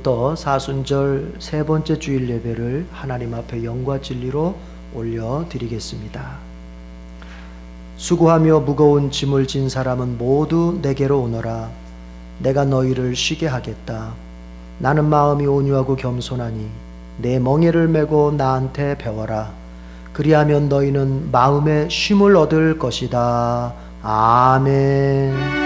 오늘부터 사순절 세 번째 주일 예배를 하나님 앞에 영과 진리로 올려드리겠습니다. 수고하며 무거운 짐을 진 사람은 모두 내게로 오너라. 내가 너희를 쉬게 하겠다. 나는 마음이 온유하고 겸손하니 내 멍에를 메고 나한테 배워라. 그리하면 너희는 마음의 쉼을 얻을 것이다. 아멘.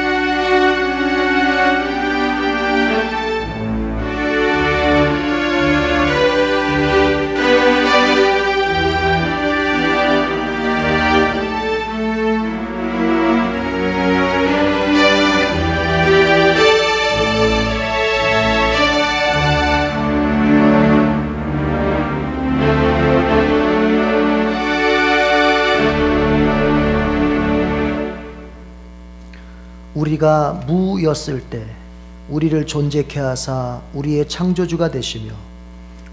우리가 무였을 때 우리를 존재케 하사 우리의 창조주가 되시며,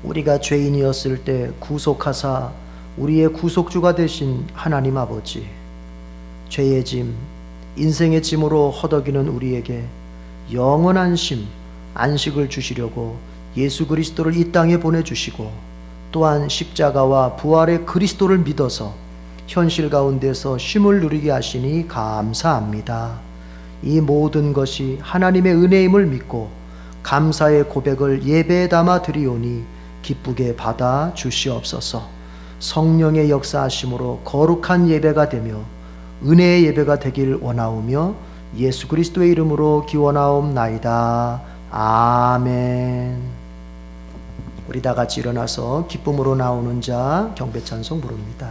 우리가 죄인이었을 때 구속하사 우리의 구속주가 되신 하나님 아버지, 죄의 짐, 인생의 짐으로 허덕이는 우리에게 영원한 쉼, 안식을 주시려고 예수 그리스도를 이 땅에 보내주시고, 또한 십자가와 부활의 그리스도를 믿어서 현실 가운데서 쉼을 누리게 하시니 감사합니다. 이 모든 것이 하나님의 은혜임을 믿고 감사의 고백을 예배에 담아 드리오니 기쁘게 받아 주시옵소서. 성령의 역사하심으로 거룩한 예배가 되며 은혜의 예배가 되길 원하오며 예수 그리스도의 이름으로 기원하옵나이다. 아멘. 우리 다 같이 일어나서 기쁨으로 나오는 자 경배 찬송 부릅니다.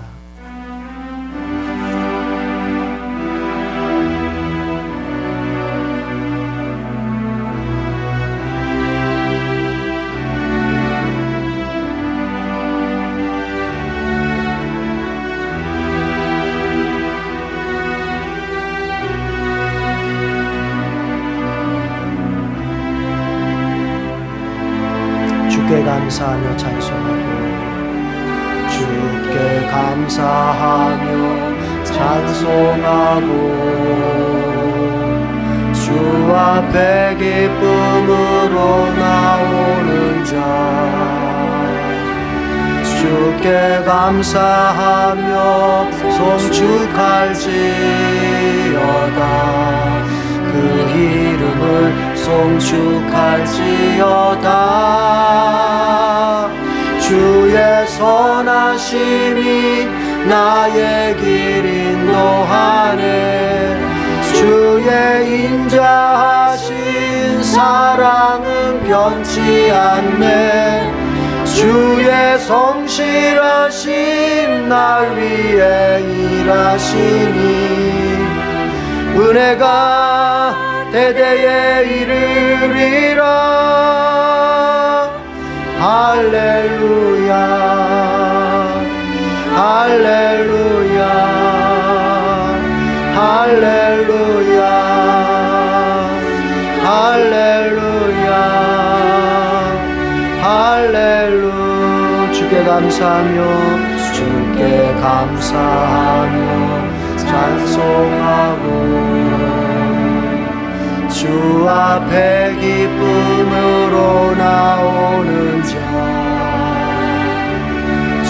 주께 감사하며 찬송하고, 주께 감사하며 찬송하고, 주 앞에 기쁨으로 나오는 자, 주께 감사하며 송축할지어다. 그 이름을 송축할지어다. 주의 선하심이 나의 길 인도하네. 주의 인자하신 사랑은 변치 않네. 주의 성실하심 날 위해 일하시니 은혜가 대대에 이르리라. 할렐루야, 할렐루야, 할렐루야, 할렐루야, 할렐루야. 주께 감사하며, 주께 감사하며 찬송하고, 주 앞에 기쁨으로 나오는 자,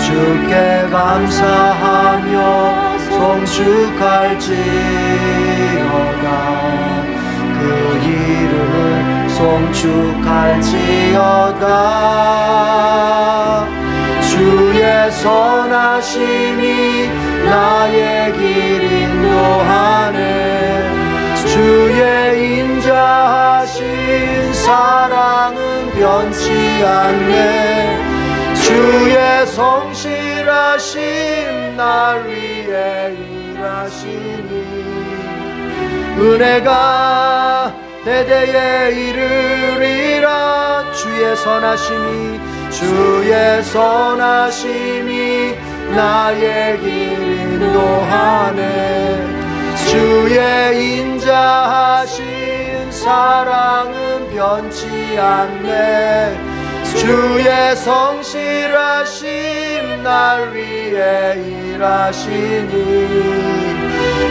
주께 감사하며 송축할지어다. 그 이름을 송축할지어다. 주의 선하심이 나의 길 인도하네. 주의 인자하신 사랑은 변치 않네. 주의 성실하심 날 위해 일하시니 은혜가 대대에 이르리라. 주의 선하심이, 주의 선하심이 나의 길 인도하네. 주의 인자하신 사랑은 변치 않네. 주의 성실하심 날 위해 일하시니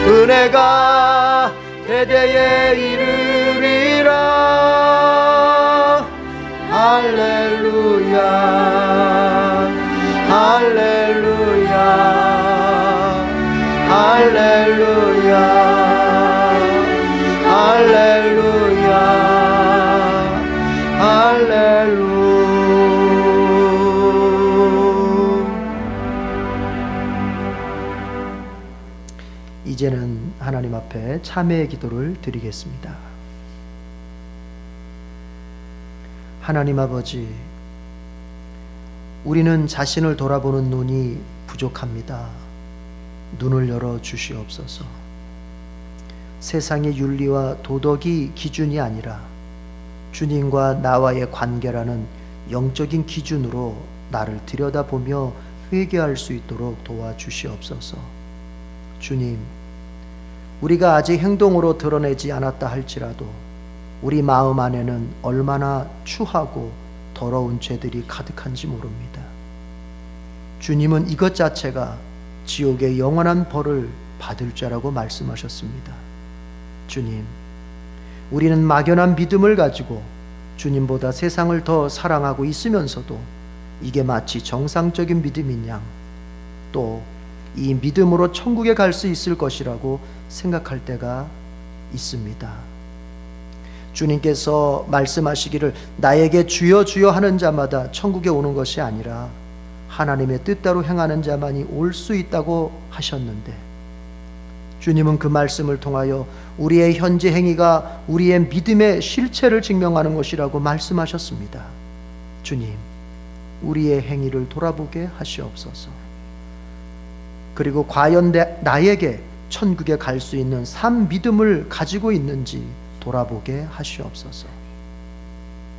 은혜가 대대에 이르리라. 할렐루야 할렐루야 할렐루야 할렐루야 할렐루야. 이제는 하나님 앞에 참회의 기도를 드리겠습니다. 하나님 아버지, 우리는 자신을 돌아보는 눈이 부족합니다. 눈을 열어 주시옵소서. 세상의 윤리와 도덕이 기준이 아니라 주님과 나와의 관계라는 영적인 기준으로 나를 들여다보며 회개할 수 있도록 도와주시옵소서. 주님, 우리가 아직 행동으로 드러내지 않았다 할지라도 우리 마음 안에는 얼마나 추하고 더러운 죄들이 가득한지 모릅니다. 주님은 이것 자체가 지옥의 영원한 벌을 받을 자라고 말씀하셨습니다. 주님, 우리는 막연한 믿음을 가지고 주님보다 세상을 더 사랑하고 있으면서도 이게 마치 정상적인 믿음인 양, 또 이 믿음으로 천국에 갈 수 있을 것이라고 생각할 때가 있습니다. 주님께서 말씀하시기를 나에게 주여 주여 하는 자마다 천국에 오는 것이 아니라 하나님의 뜻대로 행하는 자만이 올 수 있다고 하셨는데, 주님은 그 말씀을 통하여 우리의 현재 행위가 우리의 믿음의 실체를 증명하는 것이라고 말씀하셨습니다. 주님, 우리의 행위를 돌아보게 하시옵소서. 그리고 과연 나에게 천국에 갈 수 있는 산 믿음을 가지고 있는지 돌아보게 하시옵소서.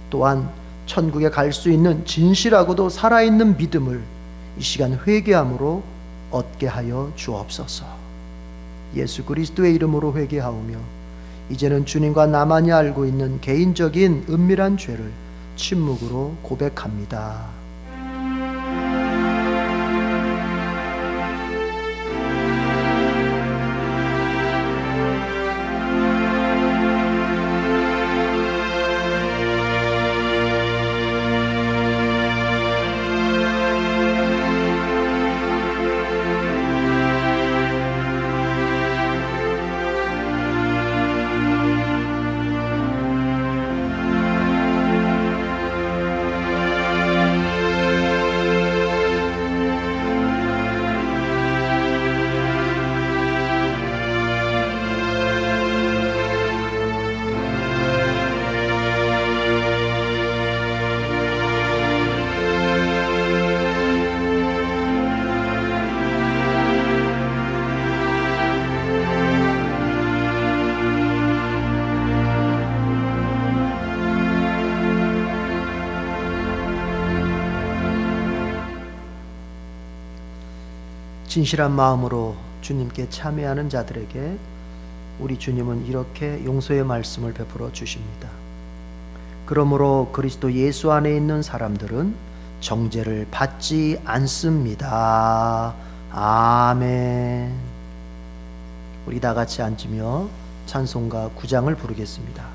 또한 천국에 갈 수 있는 진실하고도 살아있는 믿음을 이 시간 회개함으로 얻게 하여 주옵소서. 예수 그리스도의 이름으로 회개하오며 이제는 주님과 나만이 알고 있는 개인적인 은밀한 죄를 침묵으로 고백합니다. 진실한 마음으로 주님께 참회하는 자들에게 우리 주님은 이렇게 용서의 말씀을 베풀어 주십니다. 그러므로 그리스도 예수 안에 있는 사람들은 정죄를 받지 않습니다. 아멘. 우리 다 같이 앉으며 찬송가 9장을 부르겠습니다.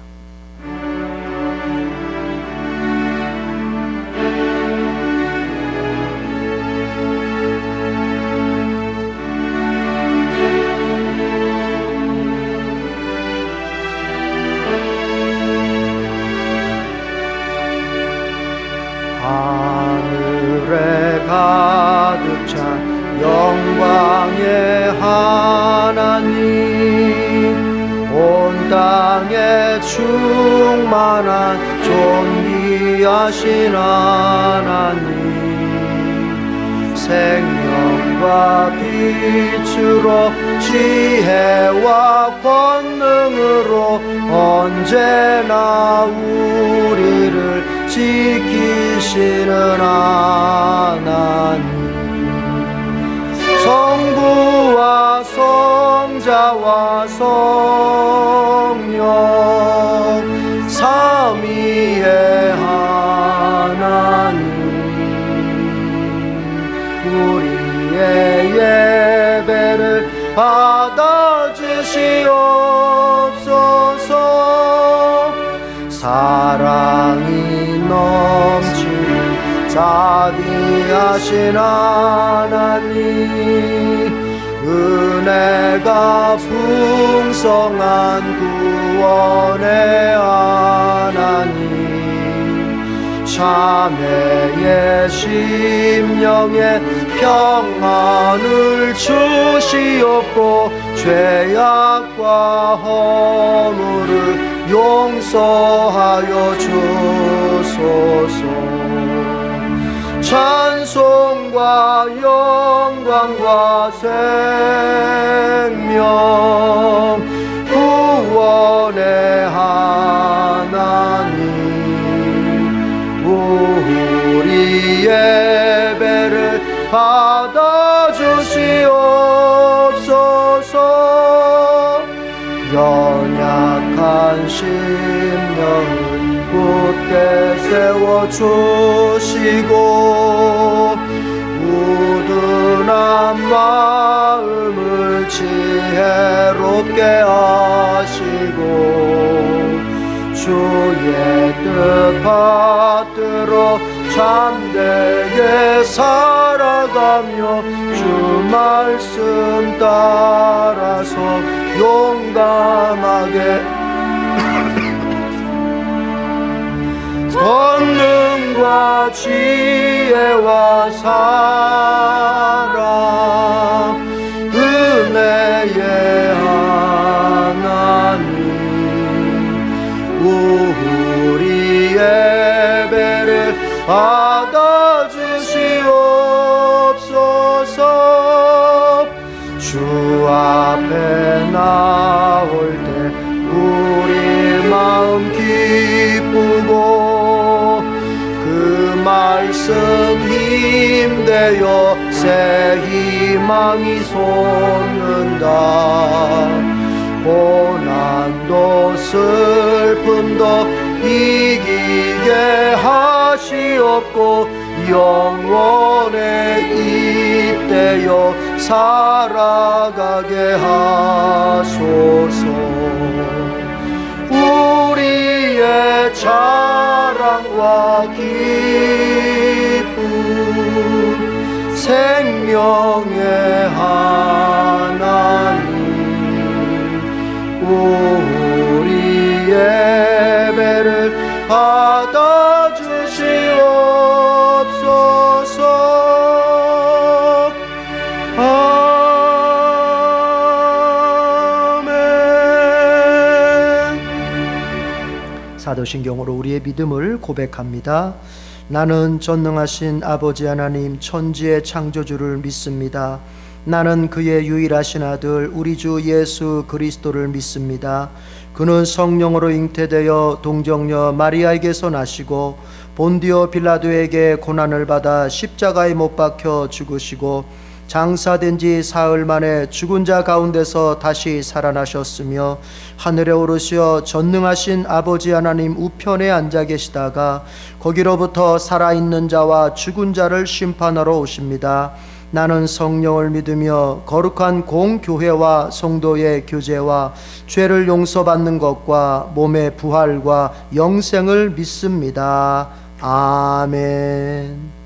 하늘에 가득 찬 영광의 하나님, 온 땅에 충만한 존귀하신 하나님, 생명과 빛으로 지혜와 권능으로 언제나 우리를 지키시는 하나님, 성부와 성자와 성령 삼위의 하나님, 우리의 예배를 받아주시옵소서. 사랑이 넘 자비하신 하나님, 은혜가 풍성한 구원의 하나님, 자매의 심령에 평안을 주시옵고 죄악과 허물을 용서하여 주소서. 찬송과 영광과 생명, 구원의 하나님, 우리 예배를 받아주시옵소서. 연약한 심령을 굳게 세워주시고 우둔한 마음을 지혜롭게 하시고 주의 뜻 받들어 참되게 살아가며 주 말씀 따라서 용감하게 권능과 지혜와 사랑, 은혜의 하나님, 우리 예배를 받아주시옵소서. 주 앞에 나올 때 우리 마음 기쁘고 그 말씀 힘되어 새 희망이 솟는다. 고난도 슬픔도 이기게 하시옵고 영원에 잇대어 살아가게 하소서. 우리의 자랑과 기쁨, 생명의 하나님, 우리 예배를 받아주시옵소서. 사도신경으로 우리의 믿음을 고백합니다. 나는 전능하신 아버지 하나님 천지의 창조주를 믿습니다. 나는 그의 유일하신 아들 우리 주 예수 그리스도를 믿습니다. 그는 성령으로 잉태되어 동정녀 마리아에게서 나시고 본디오 빌라도에게 고난을 받아 십자가에 못 박혀 죽으시고 장사된 지 사흘 만에 죽은 자 가운데서 다시 살아나셨으며 하늘에 오르시어 전능하신 아버지 하나님 우편에 앉아 계시다가 거기로부터 살아있는 자와 죽은 자를 심판하러 오십니다. 나는 성령을 믿으며 거룩한 공교회와 성도의 교제와 죄를 용서받는 것과 몸의 부활과 영생을 믿습니다. 아멘.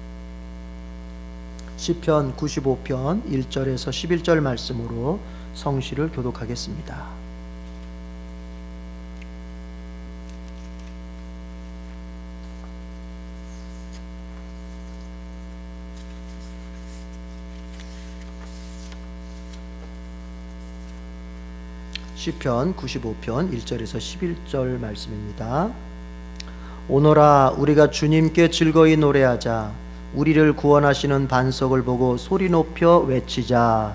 시편 95편 1절에서 11절 말씀으로 성시를 교독하겠습니다. 시편 95편 1절에서 11절 말씀입니다. 오너라 우리가 주님께 즐거이 노래하자. 우리를 구원하시는 반석을 보고 소리 높여 외치자.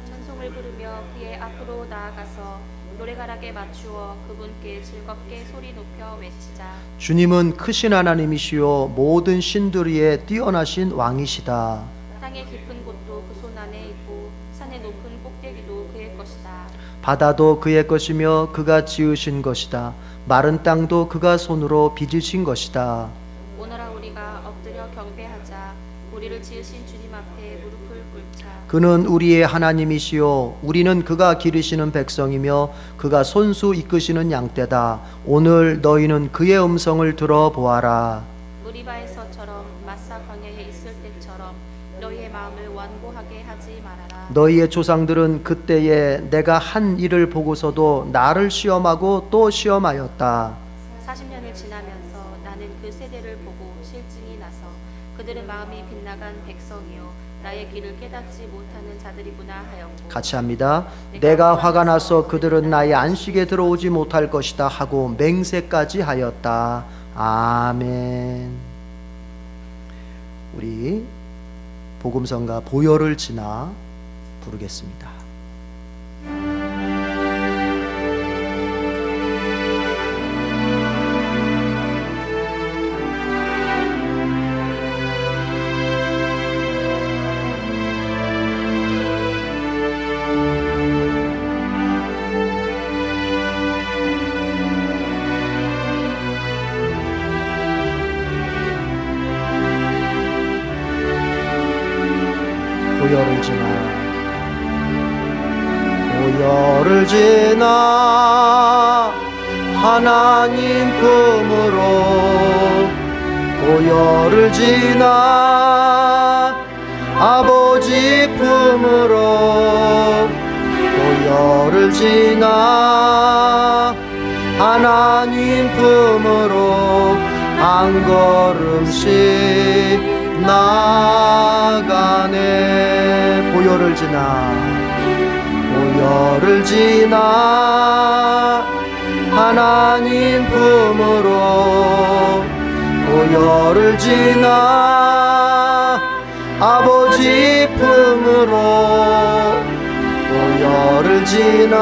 찬송을 부르며 그의 앞으로 나아가서 노래가락에 맞추어 그분께 즐겁게 소리 높여 외치자. 주님은 크신 하나님이시요 모든 신들 위에 뛰어나신 왕이시다. 땅의 깊은 곳도 그 손 안에 있고 산의 높은 꼭대기도 그의 것이다. 바다도 그의 것이며 그가 지으신 것이다. 마른 땅도 그가 손으로 빚으신 것이다. 오너라 우리가 엎드려 경배하자. 우리를 지으신 주님 앞에 무릎을 꿇자. 그는 우리의 하나님이시요 우리는 그가 기르시는 백성이며 그가 손수 이끄시는 양떼다. 오늘 너희는 그의 음성을 들어보아라. 무리바에서처럼 마사 광야 광야에 있을 때처럼 너희의 마음을 완고하게 하지 말아라. 너희의 조상들은 그때에 내가 한 일을 보고서도 나를 시험하고 또 시험하였다. 40년을 지나면서 나는 그 세대를 보고 실증이 나서 그들은 마음이 빗나간 백성이요 나의 길을 깨닫지 못하는 자들이구나 하였고. 같이 합니다. 내가 화가 나서 그들은 나의 안식에 들어오지 못할 것이다 하고 맹세까지 하였다. 아멘. 우리 복음성가 보혈을 지나 부르겠습니다. 보혈을 지나 보혈을 지나 하나님 품으로 보혈을 지나 아버지 품으로 보혈을 지나 하나님 품으로 한 걸음씩 나가네. 보혈을 지나 보혈을 지나 하나님 품으로 보혈을 지나 아버지 품으로 보혈을 지나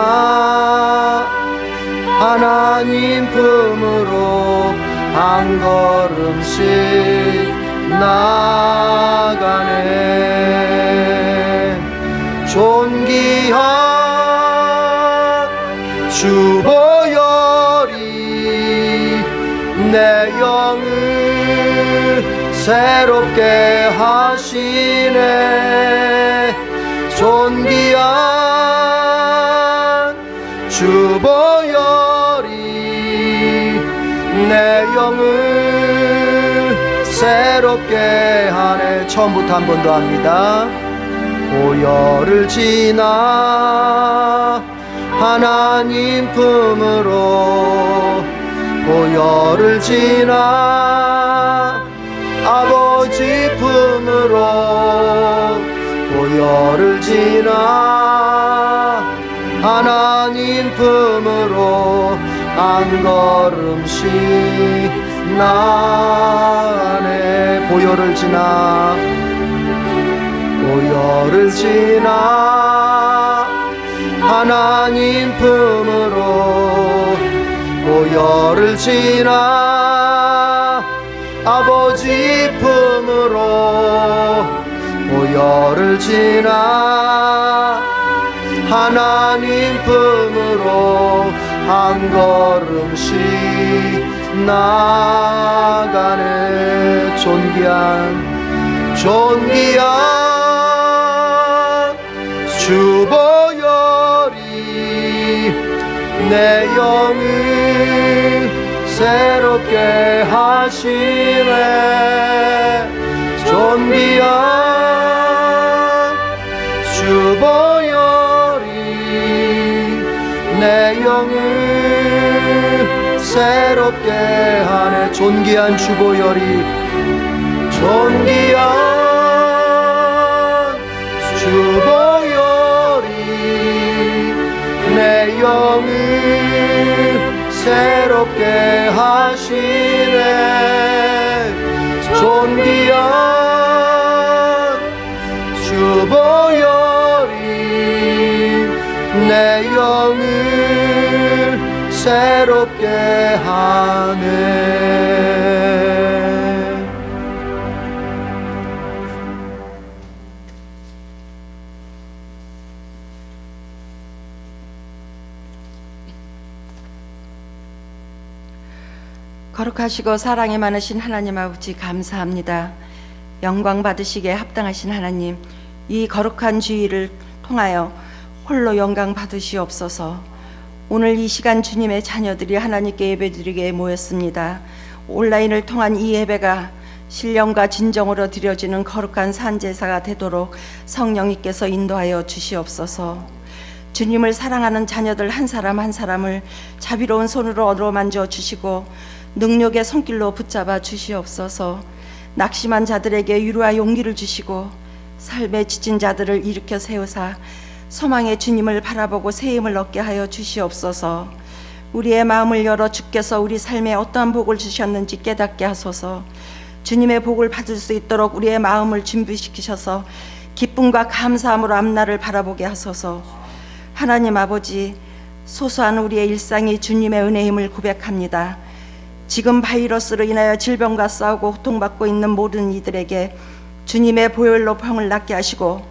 하나님 품으로 한 걸음씩 나가네. 존귀한 주 보혈이 내 영을 새롭게 하시네. 존귀한 주 보혈이 내 영을 새롭게 하네. 처음부터 한 번 더 합니다. 보혈을 지나 하나님 품으로 보혈을 지나 아버지 품으로 보혈을 지나 하나님 품으로 한 걸음씩 나가네. 보혈을 지나 보혈을 지나 하나님 품으로 보혈을 지나 아버지 품으로 보혈을 지나 하나님 품으로 한 걸음씩 나가네. 존귀한 주 보혈이 내 영을 새롭게 하시네. 존귀한 주 보혈이 내 영을 새롭게 하네. 존귀한 주 보혈이 존귀한 주 보혈이 내 영을 새롭게 하시네. 존귀한 주 보혈이 내 영을 새롭게 하네. 거룩하시고 사랑이 많으신 하나님 아버지 감사합니다. 영광 받으시기에 합당하신 하나님, 이 거룩한 주일을 통하여 홀로 영광 받으시옵소서. 오늘 이 시간 주님의 자녀들이 하나님께 예배드리게 모였습니다. 온라인을 통한 이 예배가 신령과 진정으로 드려지는 거룩한 산제사가 되도록 성령님께서 인도하여 주시옵소서. 주님을 사랑하는 자녀들 한 사람 한 사람을 자비로운 손으로 어루만져 주시고 능력의 손길로 붙잡아 주시옵소서. 낙심한 자들에게 위로와 용기를 주시고 삶에 지친 자들을 일으켜 세우사 소망의 주님을 바라보고 새 힘을 얻게 하여 주시옵소서. 우리의 마음을 열어 주께서 우리 삶에 어떠한 복을 주셨는지 깨닫게 하소서. 주님의 복을 받을 수 있도록 우리의 마음을 준비시키셔서 기쁨과 감사함으로 앞날을 바라보게 하소서. 하나님 아버지, 소소한 우리의 일상이 주님의 은혜의 힘을 고백합니다. 지금 바이러스로 인하여 질병과 싸우고 고통받고 있는 모든 이들에게 주님의 보혈로 병을 낫게 하시고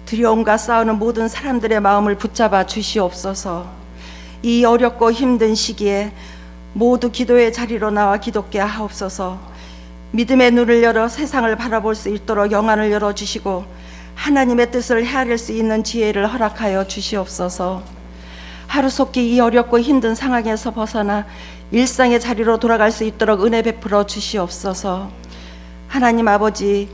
두려움과 싸우는 모든 사람들의 마음을 붙잡아 주시옵소서. 이 어렵고 힘든 시기에 모두 기도의 자리로 나와 기도케 하옵소서. 믿음의 눈을 열어 세상을 바라볼 수 있도록 영안을 열어주시고 하나님의 뜻을 헤아릴 수 있는 지혜를 허락하여 주시옵소서. 하루속히 이 어렵고 힘든 상황에서 벗어나 일상의 자리로 돌아갈 수 있도록 은혜 베풀어 주시옵소서. 하나님 아버지,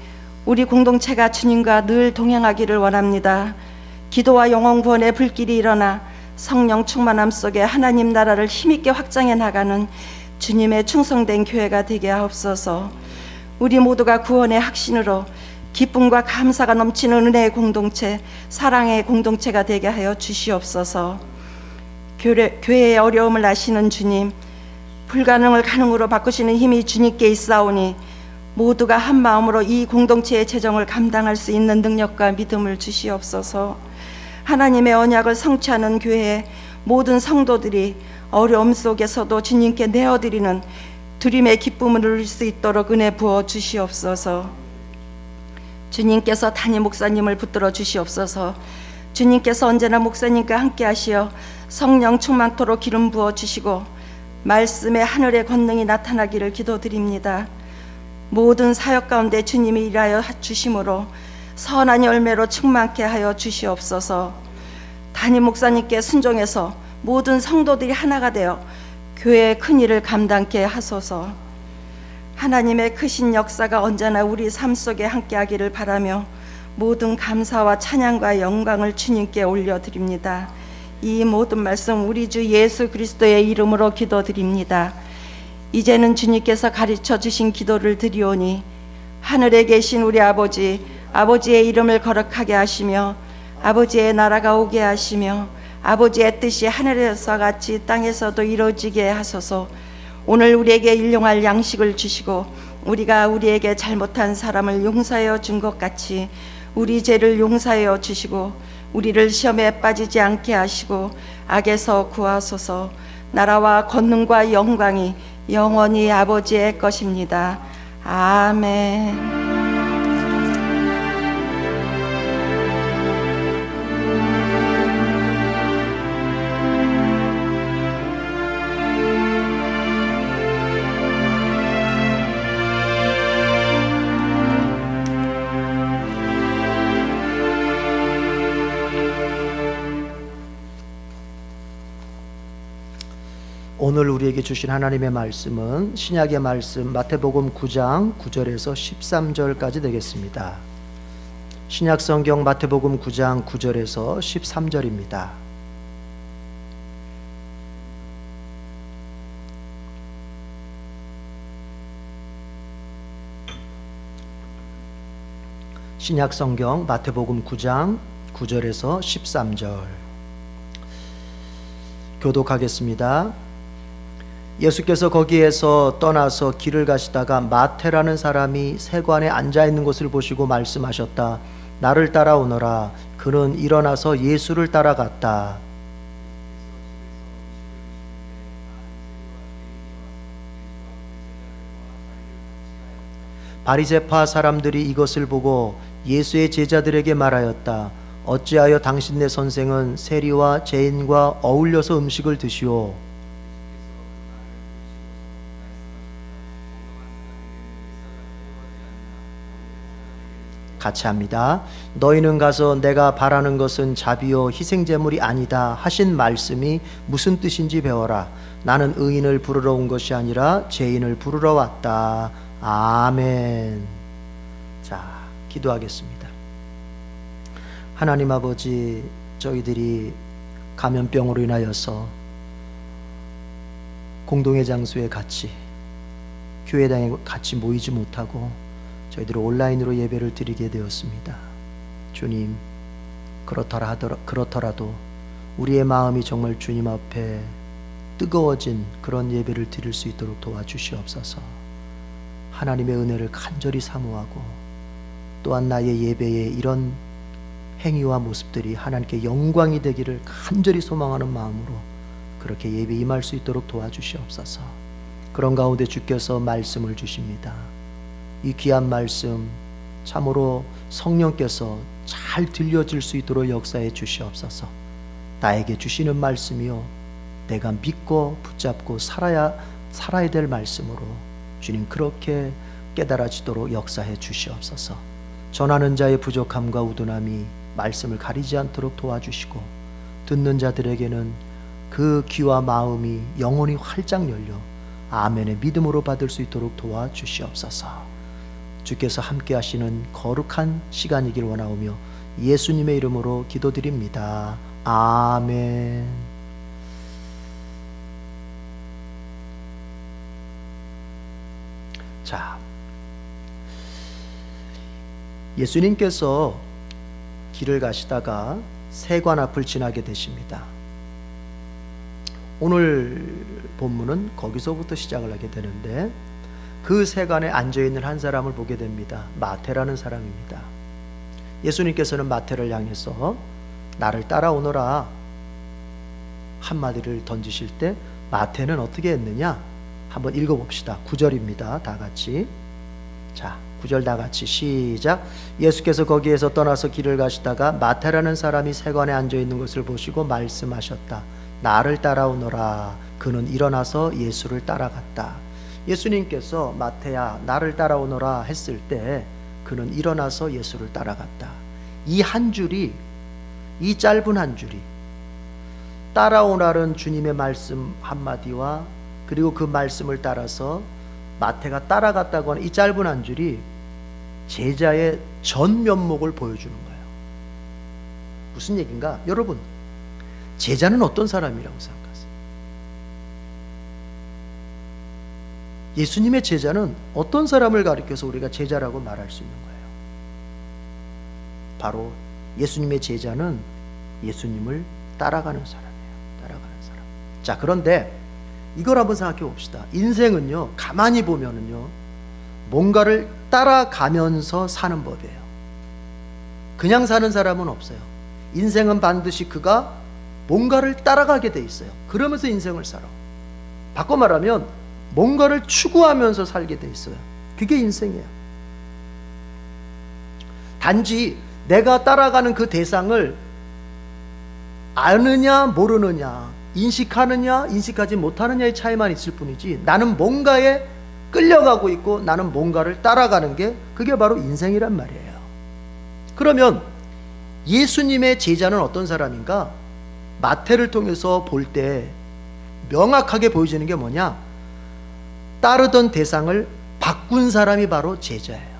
우리 공동체가 주님과 늘 동행하기를 원합니다. 기도와 영혼 구원의 불길이 일어나 성령 충만함 속에 하나님 나라를 힘있게 확장해 나가는 주님의 충성된 교회가 되게 하옵소서. 우리 모두가 구원의 확신으로 기쁨과 감사가 넘치는 은혜의 공동체, 사랑의 공동체가 되게 하여 주시옵소서. 교회의 어려움을 아시는 주님, 불가능을 가능으로 바꾸시는 힘이 주님께 있사오니 모두가 한 마음으로 이 공동체의 재정을 감당할 수 있는 능력과 믿음을 주시옵소서. 하나님의 언약을 성취하는 교회의 모든 성도들이 어려움 속에서도 주님께 내어드리는 두림의 기쁨을 누릴 수 있도록 은혜 부어 주시옵소서. 주님께서 담임 목사님을 붙들어 주시옵소서. 주님께서 언제나 목사님과 함께 하시어 성령 충만토록 기름 부어 주시고 말씀의 하늘의 권능이 나타나기를 기도드립니다. 모든 사역 가운데 주님이 일하여 주심으로 선한 열매로 충만케 하여 주시옵소서. 담임 목사님께 순종해서 모든 성도들이 하나가 되어 교회의 큰 일을 감당케 하소서. 하나님의 크신 역사가 언제나 우리 삶 속에 함께하기를 바라며 모든 감사와 찬양과 영광을 주님께 올려드립니다. 이 모든 말씀 우리 주 예수 그리스도의 이름으로 기도드립니다. 이제는 주님께서 가르쳐 주신 기도를 드리오니 하늘에 계신 우리 아버지, 아버지의 이름을 거룩하게 하시며 아버지의 나라가 오게 하시며 아버지의 뜻이 하늘에서 같이 땅에서도 이루어지게 하소서. 오늘 우리에게 일용할 양식을 주시고 우리가 우리에게 잘못한 사람을 용서하여 준 것 같이 우리 죄를 용서하여 주시고 우리를 시험에 빠지지 않게 하시고 악에서 구하소서. 나라와 권능과 영광이 영원히 아버지의 것입니다. 아멘. 오늘 우리에게 주신 하나님의 말씀은 신약의 말씀 마태복음 9장 9절에서 13절까지 되겠습니다. 신약 성경 마태복음 9장 9절에서 13절입니다. 신약 성경 마태복음 9장 9절에서 13절 교독하겠습니다. 예수께서 거기에서 떠나서 길을 가시다가 마태라는 사람이 세관에 앉아 있는 것을 보시고 말씀하셨다. 나를 따라오너라. 그는 일어나서 예수를 따라갔다. 바리새파 사람들이 이것을 보고 예수의 제자들에게 말하였다. 어찌하여 당신네 선생은 세리와 죄인과 어울려서 음식을 드시오? 같이 합니다. 너희는 가서 내가 바라는 것은 자비요 희생제물이 아니다 하신 말씀이 무슨 뜻인지 배워라. 나는 의인을 부르러 온 것이 아니라 죄인을 부르러 왔다. 아멘. 자, 기도하겠습니다. 하나님 아버지, 저희들이 감염병으로 인하여서 공동의 장소에 같이, 교회당에 같이 모이지 못하고 저희들이 온라인으로 예배를 드리게 되었습니다. 주님, 그렇더라도 우리의 마음이 정말 주님 앞에 뜨거워진 그런 예배를 드릴 수 있도록 도와주시옵소서. 하나님의 은혜를 간절히 사모하고, 또한 나의 예배에 이런 행위와 모습들이 하나님께 영광이 되기를 간절히 소망하는 마음으로 그렇게 예배 임할 수 있도록 도와주시옵소서. 그런 가운데 주께서 말씀을 주십니다. 이 귀한 말씀 참으로 성령께서 잘 들려질 수 있도록 역사해 주시옵소서. 나에게 주시는 말씀이요, 내가 믿고 붙잡고 살아야 될 말씀으로 주님 그렇게 깨달아지도록 역사해 주시옵소서. 전하는 자의 부족함과 우둔함이 말씀을 가리지 않도록 도와주시고, 듣는 자들에게는 그 귀와 마음이 영혼이 활짝 열려 아멘의 믿음으로 받을 수 있도록 도와주시옵소서. 주께서 함께 하시는 거룩한 시간이길 원하오며 예수님의 이름으로 기도드립니다. 아멘. 자, 예수님께서 길을 가시다가 세관 앞을 지나게 되십니다. 오늘 본문은 거기서부터 시작을 하게 되는데, 그 세관에 앉아있는 한 사람을 보게 됩니다. 마태라는 사람입니다. 예수님께서는 마태를 향해서 나를 따라오너라 한마디를 던지실 때 마태는 어떻게 했느냐? 한번 읽어봅시다. 9절입니다. 다 같이. 자, 9절 다 같이 시작. 예수께서 거기에서 떠나서 길을 가시다가 마태라는 사람이 세관에 앉아있는 것을 보시고 말씀하셨다. 나를 따라오너라. 그는 일어나서 예수를 따라갔다. 예수님께서 마태야 나를 따라오너라 했을 때 그는 일어나서 예수를 따라갔다. 이 한 줄이, 이 짧은 한 줄이 따라오라는 주님의 말씀 한마디와 그리고 그 말씀을 따라서 마태가 따라갔다고 하는 이 짧은 한 줄이 제자의 전 면목을 보여주는 거예요. 무슨 얘기인가? 여러분, 제자는 어떤 사람이라고 생각하세요? 예수님의 제자는 어떤 사람을 가리켜서 우리가 제자라고 말할 수 있는 거예요? 바로 예수님의 제자는 예수님을 따라가는 사람이에요. 따라가는 사람. 자, 그런데 이걸 한번 생각해 봅시다. 인생은요, 가만히 보면은요, 뭔가를 따라가면서 사는 법이에요. 그냥 사는 사람은 없어요. 인생은 반드시 그가 뭔가를 따라가게 돼 있어요. 그러면서 인생을 살아. 바꿔 말하면 뭔가를 추구하면서 살게 돼 있어요. 그게 인생이에요. 단지 내가 따라가는 그 대상을 아느냐 모르느냐, 인식하느냐 인식하지 못하느냐의 차이만 있을 뿐이지, 나는 뭔가에 끌려가고 있고 나는 뭔가를 따라가는 게 그게 바로 인생이란 말이에요. 그러면 예수님의 제자는 어떤 사람인가? 마태를 통해서 볼 때 명확하게 보여지는 게 뭐냐? 따르던 대상을 바꾼 사람이 바로 제자예요.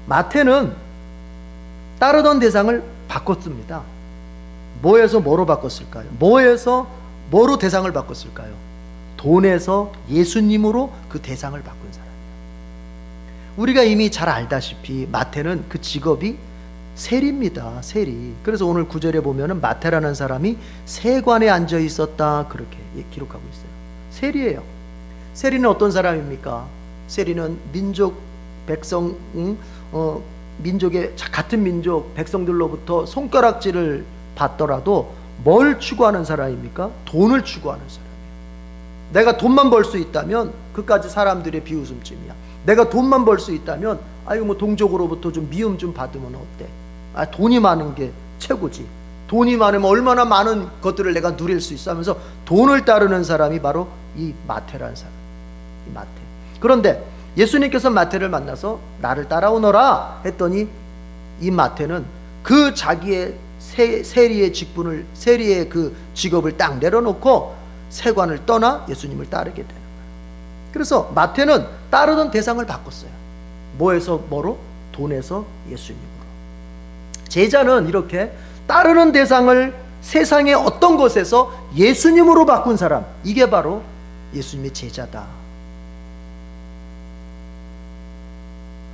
마태는 따르던 대상을 바꿨습니다. 뭐에서 뭐로 바꿨을까요? 뭐에서 뭐로 대상을 바꿨을까요? 돈에서 예수님으로 그 대상을 바꾼 사람이에요. 우리가 이미 잘 알다시피 마태는 그 직업이 세리입니다. 세리. 그래서 오늘 9절에 보면은 마태라는 사람이 세관에 앉아 있었다, 그렇게 기록하고 있어요. 세리예요. 세리는 어떤 사람입니까? 세리는 민족, 백성, 민족의 같은 민족 백성들로부터 손가락질을 받더라도 뭘 추구하는 사람입니까? 돈을 추구하는 사람이에요. 내가 돈만 벌 수 있다면 그까지 사람들의 비웃음쯤이야. 내가 돈만 벌 수 있다면 아이고 뭐 동족으로부터 좀 미움 좀 받으면 어때? 아, 돈이 많은 게 최고지. 돈이 많으면 얼마나 많은 것들을 내가 누릴 수 있어 하면서 돈을 따르는 사람이 바로 이 마태라는 사람. 이 마태. 그런데 예수님께서 마태를 만나서 나를 따라오너라 했더니 이 마태는 그 자기의 세리의 직분을, 세리의 그 직업을 딱 내려놓고 세관을 떠나 예수님을 따르게 되는 거예요. 그래서 마태는 따르던 대상을 바꿨어요. 뭐에서 뭐로? 돈에서 예수님으로. 제자는 이렇게 따르는 대상을 세상의 어떤 것에서 예수님으로 바꾼 사람, 이게 바로 예수님의 제자다.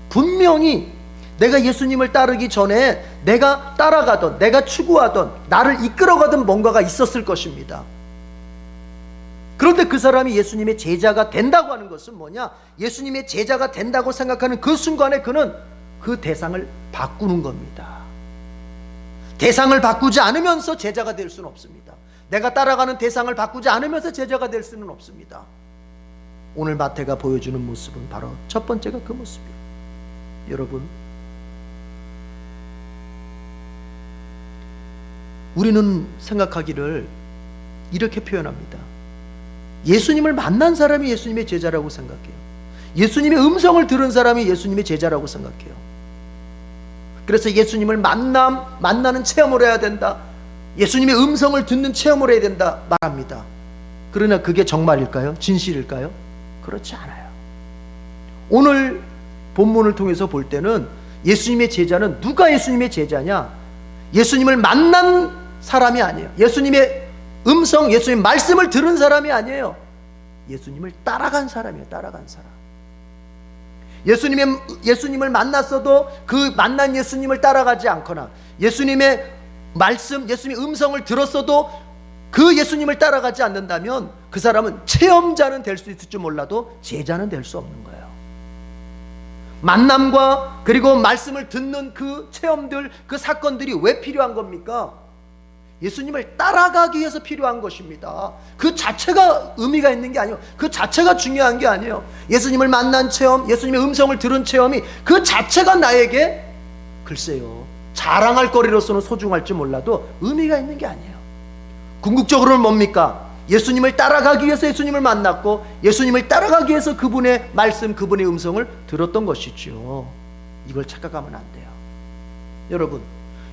분명히 내가 예수님을 따르기 전에 내가 따라가던, 내가 추구하던, 나를 이끌어가던 뭔가가 있었을 것입니다. 그런데 그 사람이 예수님의 제자가 된다고 하는 것은 뭐냐? 예수님의 제자가 된다고 생각하는 그 순간에 그는 그 대상을 바꾸는 겁니다. 대상을 바꾸지 않으면서 제자가 될 수는 없습니다. 내가 따라가는 대상을 바꾸지 않으면서 제자가 될 수는 없습니다. 오늘 마태가 보여주는 모습은 바로 첫 번째가 그 모습이에요. 여러분, 우리는 생각하기를 이렇게 표현합니다. 예수님을 만난 사람이 예수님의 제자라고 생각해요. 예수님의 음성을 들은 사람이 예수님의 제자라고 생각해요. 그래서 예수님을 만나는 체험을 해야 된다. 예수님의 음성을 듣는 체험을 해야 된다 말합니다. 그러나 그게 정말일까요? 진실일까요? 그렇지 않아요. 오늘 본문을 통해서 볼 때는 예수님의 제자는 누가 예수님의 제자냐? 예수님을 만난 사람이 아니에요. 예수님의 음성, 예수님의 말씀을 들은 사람이 아니에요. 예수님을 따라간 사람이에요. 따라간 사람. 예수님을 만났어도 그 만난 예수님을 따라가지 않거나, 예수님의 말씀, 예수님의 음성을 들었어도 그 예수님을 따라가지 않는다면 그 사람은 체험자는 될 수 있을지 몰라도 제자는 될 수 없는 거예요. 만남과 그리고 말씀을 듣는 그 체험들, 그 사건들이 왜 필요한 겁니까? 예수님을 따라가기 위해서 필요한 것입니다. 그 자체가 의미가 있는 게 아니에요. 그 자체가 중요한 게 아니에요. 예수님을 만난 체험, 예수님의 음성을 들은 체험이 그 자체가 나에게 글쎄요, 자랑할 거리로서는 소중할지 몰라도 의미가 있는 게 아니에요. 궁극적으로는 뭡니까? 예수님을 따라가기 위해서 예수님을 만났고, 예수님을 따라가기 위해서 그분의 말씀, 그분의 음성을 들었던 것이죠. 이걸 착각하면 안 돼요.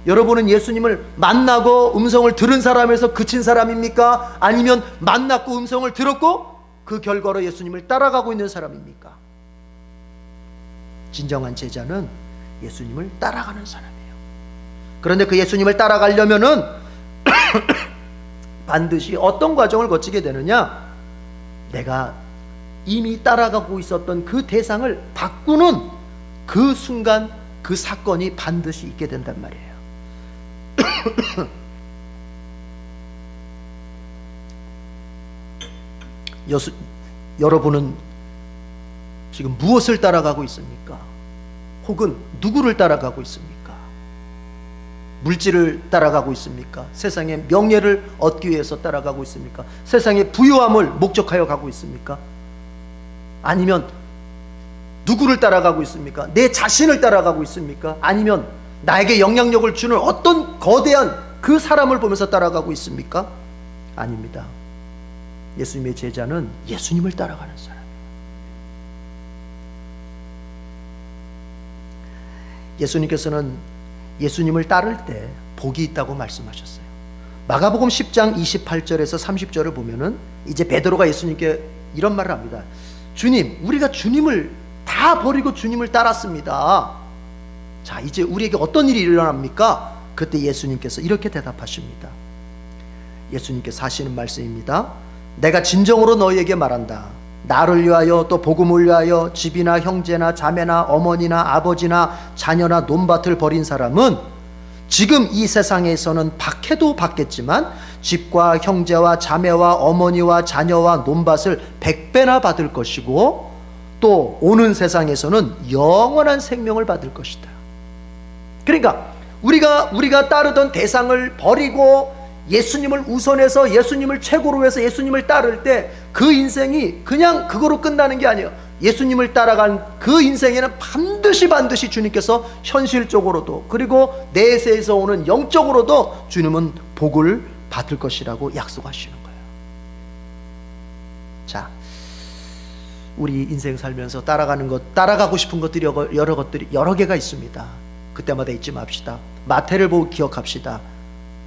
여러분은 예수님을 만나고 음성을 들은 사람에서 그친 사람입니까? 아니면 만났고 음성을 들었고 그 결과로 예수님을 따라가고 있는 사람입니까? 진정한 제자는 예수님을 따라가는 사람이에요. 그런데 그 예수님을 따라가려면은 반드시 어떤 과정을 거치게 되느냐? 내가 이미 따라가고 있었던 그 대상을 바꾸는 그 순간, 그 사건이 반드시 있게 된단 말이에요. 여러분은 지금 무엇을 따라가고 있습니까? 혹은 누구를 따라가고 있습니까? 물질을 따라가고 있습니까? 세상의 명예를 얻기 위해서 따라가고 있습니까? 세상의 부유함을 목적하여 가고 있습니까? 아니면 누구를 따라가고 있습니까? 내 자신을 따라가고 있습니까? 아니면 나에게 영향력을 주는 어떤 거대한 그 사람을 보면서 따라가고 있습니까? 아닙니다. 예수님의 제자는 예수님을 따라가는 사람이에요. 예수님께서는 예수님을 따를 때 복이 있다고 말씀하셨어요. 마가복음 10장 28절에서 30절을 보면은 이제 베드로가 예수님께 이런 말을 합니다. 주님, 우리가 주님을 다 버리고 주님을 따랐습니다. 자, 이제 우리에게 어떤 일이 일어납니까? 그때 예수님께서 이렇게 대답하십니다. 예수님께서 하시는 말씀입니다. 내가 진정으로 너희에게 말한다. 나를 위하여, 또 복음을 위하여 집이나 형제나 자매나 어머니나 아버지나 자녀나 논밭을 버린 사람은 지금 이 세상에서는 박해도 받겠지만 집과 형제와 자매와 어머니와 자녀와 논밭을 100배나 받을 것이고, 또 오는 세상에서는 영원한 생명을 받을 것이다. 그러니까 우리가 따르던 대상을 버리고 예수님을 우선해서 예수님을 최고로 해서 예수님을 따를 때 그 인생이 그냥 그거로 끝나는 게 아니에요. 예수님을 따라간 그 인생에는 반드시 주님께서 현실적으로도 그리고 내세에서 오는 영적으로도 주님은 복을 받을 것이라고 약속하시는 거예요. 자, 우리 인생 살면서 따라가고 싶은 것들이 여러 개가 있습니다. 그때마다 잊지 맙시다. 마태를 보고 기억합시다.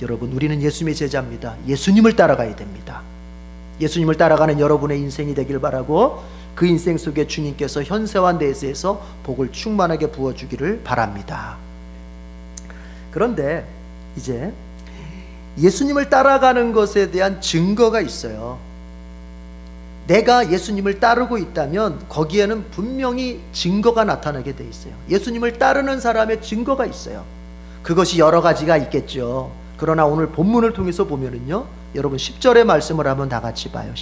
여러분, 우리는 예수님의 제자입니다. 예수님을 따라가야 됩니다. 예수님을 따라가는 여러분의 인생이 되길 바라고, 그 인생 속에 주님께서 현세와 내세에서 복을 충만하게 부어주기를 바랍니다. 그런데 이제 예수님을 따라가는 것에 대한 증거가 있어요. 내가 예수님을 따르고 있다면 거기에는 분명히 증거가 나타나게 돼 있어요. 예수님을 따르는 사람의 증거가 있어요. 그것이 여러 가지가 있겠죠. 그러나 오늘 본문을 통해서 보면은요, 여러분 10절의 말씀을 한번 다 같이 봐요.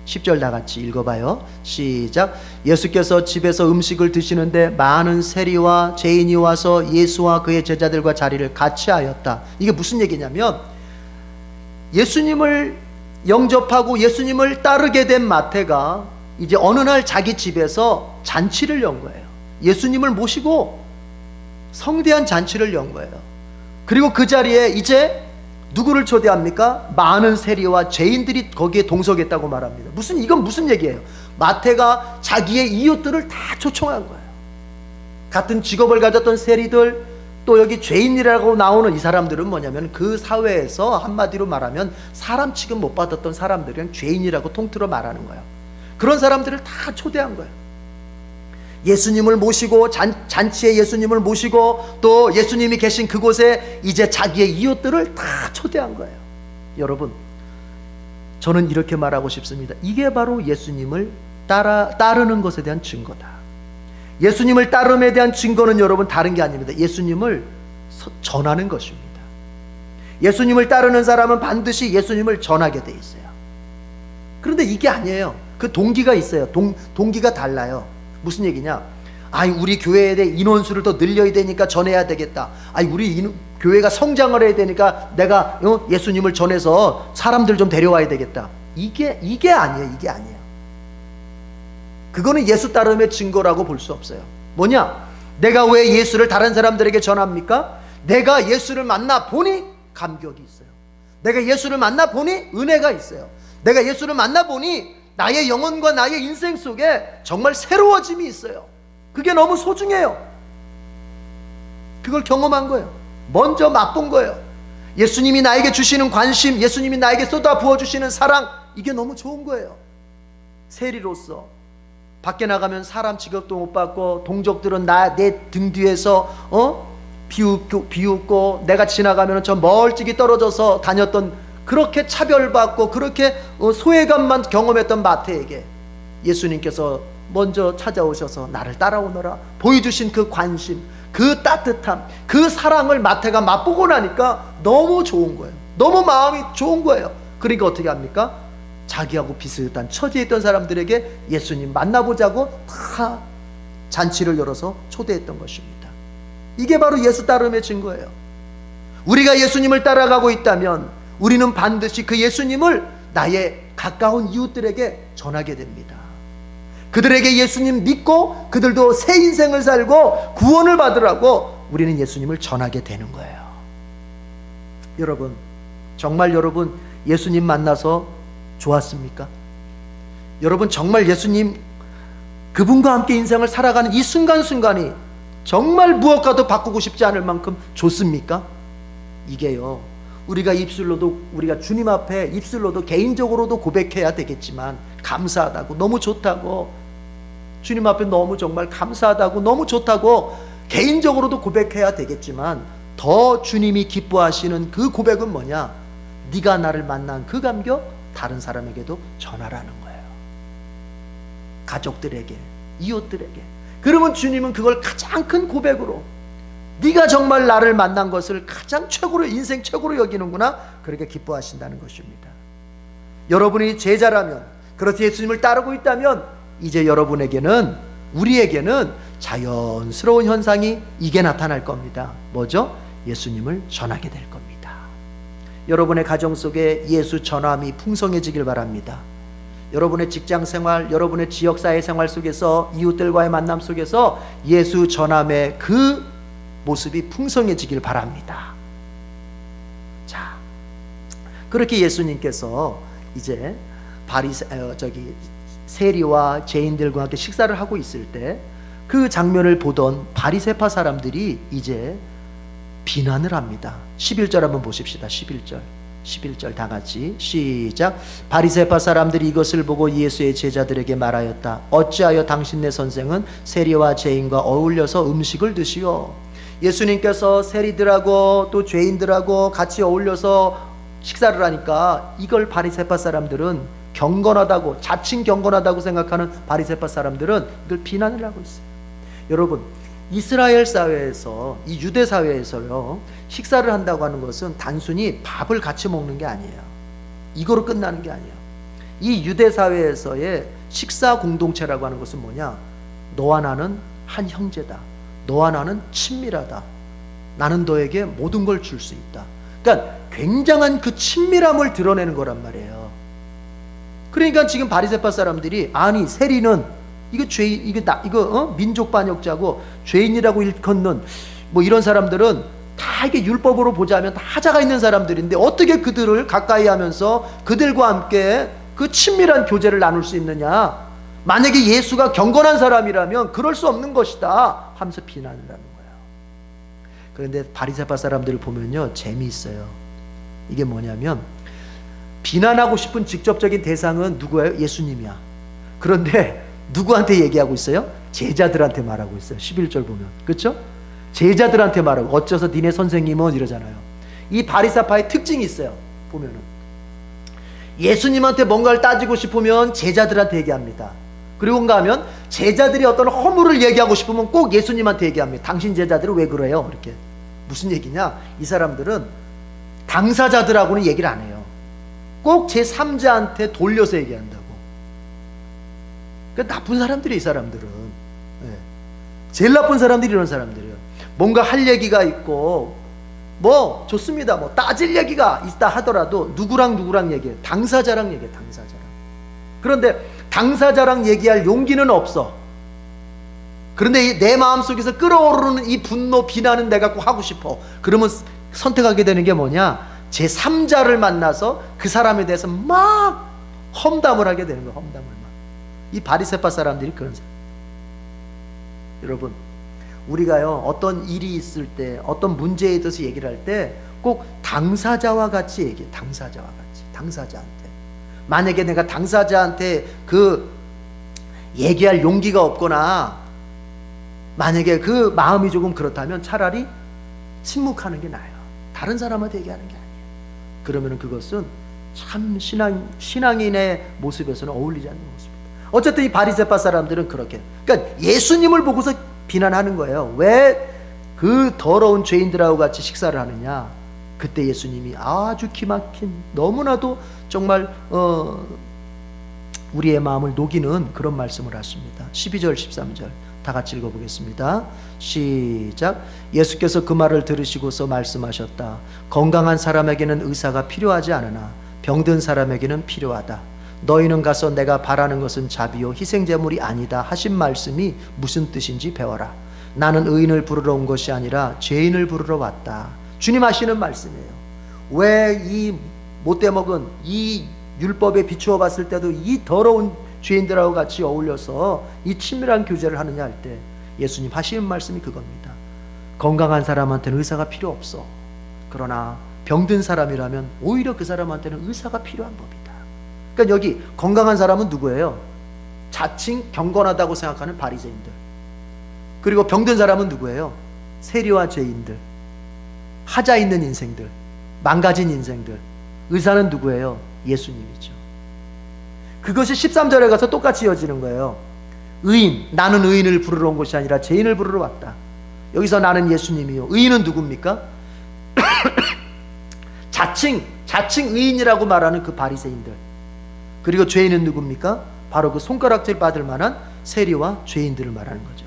10절 다 같이 읽어봐요. 시작. 예수께서 집에서 음식을 드시는데 많은 세리와 죄인이 와서 예수와 그의 제자들과 자리를 같이 하였다. 이게 무슨 얘기냐면, 예수님을 영접하고 예수님을 따르게 된 마태가 이제 어느 날 자기 집에서 잔치를 연 거예요. 예수님을 모시고 성대한 잔치를 연 거예요. 그리고 그 자리에 이제 누구를 초대합니까? 많은 세리와 죄인들이 거기에 동석했다고 말합니다. 이건 무슨 얘기예요? 마태가 자기의 이웃들을 다 초청한 거예요. 같은 직업을 가졌던 세리들, 또 여기 죄인이라고 나오는 이 사람들은 뭐냐면 그 사회에서 한마디로 말하면 사람 취급 못 받았던 사람들은 죄인이라고 통틀어 말하는 거예요. 그런 사람들을 다 초대한 거예요. 예수님을 모시고 잔치에 예수님을 모시고 또 예수님이 계신 그곳에 이제 자기의 이웃들을 다 초대한 거예요. 여러분, 저는 이렇게 말하고 싶습니다. 이게 바로 예수님을 따르는 것에 대한 증거다. 예수님을 따름에 대한 증거는 여러분 다른 게 아닙니다. 예수님을 전하는 것입니다. 예수님을 따르는 사람은 반드시 예수님을 전하게 돼 있어요. 그런데 이게 아니에요. 그 동기가 있어요. 동기가 달라요. 무슨 얘기냐? 우리 교회에 대해 인원수를 더 늘려야 되니까 전해야 되겠다. 우리 교회가 성장을 해야 되니까 내가 예수님을 전해서 사람들 좀 데려와야 되겠다. 이게 아니에요. 이게 아니에요. 그거는 예수 따름의 증거라고 볼 수 없어요. 뭐냐? 내가 왜 예수를 다른 사람들에게 전합니까? 내가 예수를 만나 보니 감격이 있어요. 내가 예수를 만나 보니 은혜가 있어요. 내가 예수를 만나 보니 나의 영혼과 나의 인생 속에 정말 새로워짐이 있어요. 그게 너무 소중해요. 그걸 경험한 거예요. 먼저 맛본 거예요. 예수님이 나에게 주시는 관심, 예수님이 나에게 쏟아 부어주시는 사랑, 이게 너무 좋은 거예요. 세리로서 밖에 나가면 사람 취급도 못 받고 동족들은 내 등 뒤에서 비웃고 내가 지나가면 저 멀찍이 떨어져서 다녔던, 그렇게 차별받고 그렇게 소외감만 경험했던 마태에게 예수님께서 먼저 찾아오셔서 나를 따라오너라 보여주신 그 관심, 그 따뜻함, 그 사랑을 마태가 맛보고 나니까 너무 좋은 거예요. 너무 마음이 좋은 거예요. 그러니까 어떻게 합니까? 자기하고 비슷한 처지에 있던 사람들에게 예수님 만나보자고 다 잔치를 열어서 초대했던 것입니다. 이게 바로 예수 따름의 증거예요. 우리가 예수님을 따라가고 있다면 우리는 반드시 그 예수님을 나의 가까운 이웃들에게 전하게 됩니다. 그들에게 예수님 믿고 그들도 새 인생을 살고 구원을 받으라고 우리는 예수님을 전하게 되는 거예요. 여러분, 정말 여러분 예수님 만나서 좋았습니까? 여러분 정말 예수님 그분과 함께 인생을 살아가는 이 순간순간이 정말 무엇과도 바꾸고 싶지 않을 만큼 좋습니까? 이게요, 우리가 우리가 주님 앞에 입술로도 개인적으로도 고백해야 되겠지만, 감사하다고, 너무 좋다고, 주님 앞에 너무 정말 감사하다고, 너무 좋다고 개인적으로도 고백해야 되겠지만, 더 주님이 기뻐하시는 그 고백은 뭐냐? 네가 나를 만난 그 감격 다른 사람에게도 전하라는 거예요. 가족들에게, 이웃들에게. 그러면 주님은 그걸 가장 큰 고백으로, 네가 정말 나를 만난 것을 가장 최고로, 인생 최고로 여기는구나, 그렇게 기뻐하신다는 것입니다. 여러분이 제자라면, 그래서 예수님을 따르고 있다면 이제 여러분에게는, 우리에게는 자연스러운 현상이 이게 나타날 겁니다. 뭐죠? 예수님을 전하게 될 겁니다. 여러분의 가정 속에 예수 전함이 풍성해지길 바랍니다. 여러분의 직장생활, 여러분의 지역사회 생활 속에서, 이웃들과의 만남 속에서 예수 전함의 그 모습이 풍성해지길 바랍니다. 자, 그렇게 예수님께서 이제 세리와 죄인들과 함께 식사를 하고 있을 때 그 장면을 보던 바리새파 사람들이 이제 비난을 합니다. 11절 한번 보십시다. 11절 11절 다 같이 시작. 바리새파 사람들이 이것을 보고 예수의 제자들에게 말하였다. 어찌하여 당신네 선생은 세리와 죄인과 어울려서 음식을 드시오? 예수님께서 세리들하고 또 죄인들하고 같이 어울려서 식사를 하니까 이걸 바리새파 사람들은 경건하다고, 자칭 경건하다고 생각하는 바리새파 사람들은 이걸 비난을 하고 있어요. 여러분, 이스라엘 사회에서, 이 유대 사회에서요, 식사를 한다고 하는 것은 단순히 밥을 같이 먹는 게 아니에요. 이거로 끝나는 게 아니에요. 이 유대 사회에서의 식사 공동체라고 하는 것은 뭐냐? 너와 나는 한 형제다. 너와 나는 친밀하다. 나는 너에게 모든 걸 줄 수 있다. 그러니까 굉장한 그 친밀함을 드러내는 거란 말이에요. 그러니까 지금 바리새파 사람들이, 아니 세리는 이거 죄인, 이거 민족 반역자고 죄인이라고 일컫는 뭐 이런 사람들은 다 이게 율법으로 보자면 다 하자가 있는 사람들인데 어떻게 그들을 가까이 하면서 그들과 함께 그 친밀한 교제를 나눌 수 있느냐? 만약에 예수가 경건한 사람이라면 그럴 수 없는 것이다 하면서 비난을 하는 거예요. 그런데 바리새파 사람들을 보면요, 재미있어요. 이게 뭐냐면 비난하고 싶은 직접적인 대상은 누구예요? 예수님이야. 그런데 누구한테 얘기하고 있어요? 제자들한테 말하고 있어요. 11절 보면, 그렇죠? 제자들한테 말하고, 어째서 니네 선생님은 이러잖아요. 이 바리새파의 특징이 있어요. 보면은 예수님한테 뭔가를 따지고 싶으면 제자들한테 얘기합니다. 그리고가 하면 제자들이 어떤 허물을 얘기하고 싶으면 꼭 예수님한테 얘기합니다. 당신 제자들은 왜 그래요? 이렇게. 무슨 얘기냐? 이 사람들은 당사자들하고는 얘기를 안 해요. 꼭 제3자한테 돌려서 얘기한다고. 그러니까 나쁜 사람들이, 이 사람들은. 네. 제일 나쁜 사람들이 이런 사람들이에요. 뭔가 할 얘기가 있고 뭐 좋습니다, 뭐 따질 얘기가 있다 하더라도 누구랑 얘기해? 당사자랑 얘기해. 당사자랑. 그런데 당사자랑 얘기할 용기는 없어. 그런데 내 마음속에서 끓어오르는 이 분노, 비난은 내가 꼭 하고 싶어. 그러면 선택하게 되는 게 뭐냐? 제3자를 만나서 그 사람에 대해서 막 험담을 하게 되는 거예요. 험담을 막. 이 바리새파 사람들이 그런 사람. 여러분, 우리가요, 어떤 일이 있을 때, 어떤 문제에 대해서 얘기를 할 때 꼭 당사자와 같이 얘기해. 당사자와 같이. 당사자한테. 만약에 내가 당사자한테 그 얘기할 용기가 없거나 만약에 그 마음이 조금 그렇다면 차라리 침묵하는 게 나아요. 다른 사람한테 얘기하는 게 아니에요. 그러면 그것은 참 신앙인의 모습에서는 어울리지 않는 모습입니다. 어쨌든 이 바리새파 사람들은 그렇게, 그러니까 예수님을 보고서 비난하는 거예요. 왜 그 더러운 죄인들하고 같이 식사를 하느냐? 그때 예수님이 아주 기막힌, 너무나도 정말 우리의 마음을 녹이는 그런 말씀을 하십니다. 12절 13절 다 같이 읽어보겠습니다. 시작. 예수께서 그 말을 들으시고서 말씀하셨다. 건강한 사람에게는 의사가 필요하지 않으나 병든 사람에게는 필요하다. 너희는 가서 내가 바라는 것은 자비요 희생제물이 아니다 하신 말씀이 무슨 뜻인지 배워라. 나는 의인을 부르러 온 것이 아니라 죄인을 부르러 왔다. 주님 하시는 말씀이에요. 왜 이 못돼 먹은 이 율법에 비추어 봤을 때도 이 더러운 죄인들하고 같이 어울려서 이 친밀한 교제를 하느냐 할 때 예수님 하시는 말씀이 그겁니다. 건강한 사람한테는 의사가 필요 없어. 그러나 병든 사람이라면 오히려 그 사람한테는 의사가 필요한 법이다. 그러니까 여기 건강한 사람은 누구예요? 자칭 경건하다고 생각하는 바리새인들. 그리고 병든 사람은 누구예요? 세리와 죄인들, 하자 있는 인생들, 망가진 인생들. 의사는 누구예요? 예수님이죠. 그것이 13절에 가서 똑같이 이어지는 거예요. 의인, 나는 의인을 부르러 온 것이 아니라 죄인을 부르러 왔다. 여기서 나는 예수님이요. 의인은 누굽니까? 자칭 의인이라고 말하는 그 바리새인들. 그리고 죄인은 누굽니까? 바로 그 손가락질 받을 만한 세리와 죄인들을 말하는 거죠.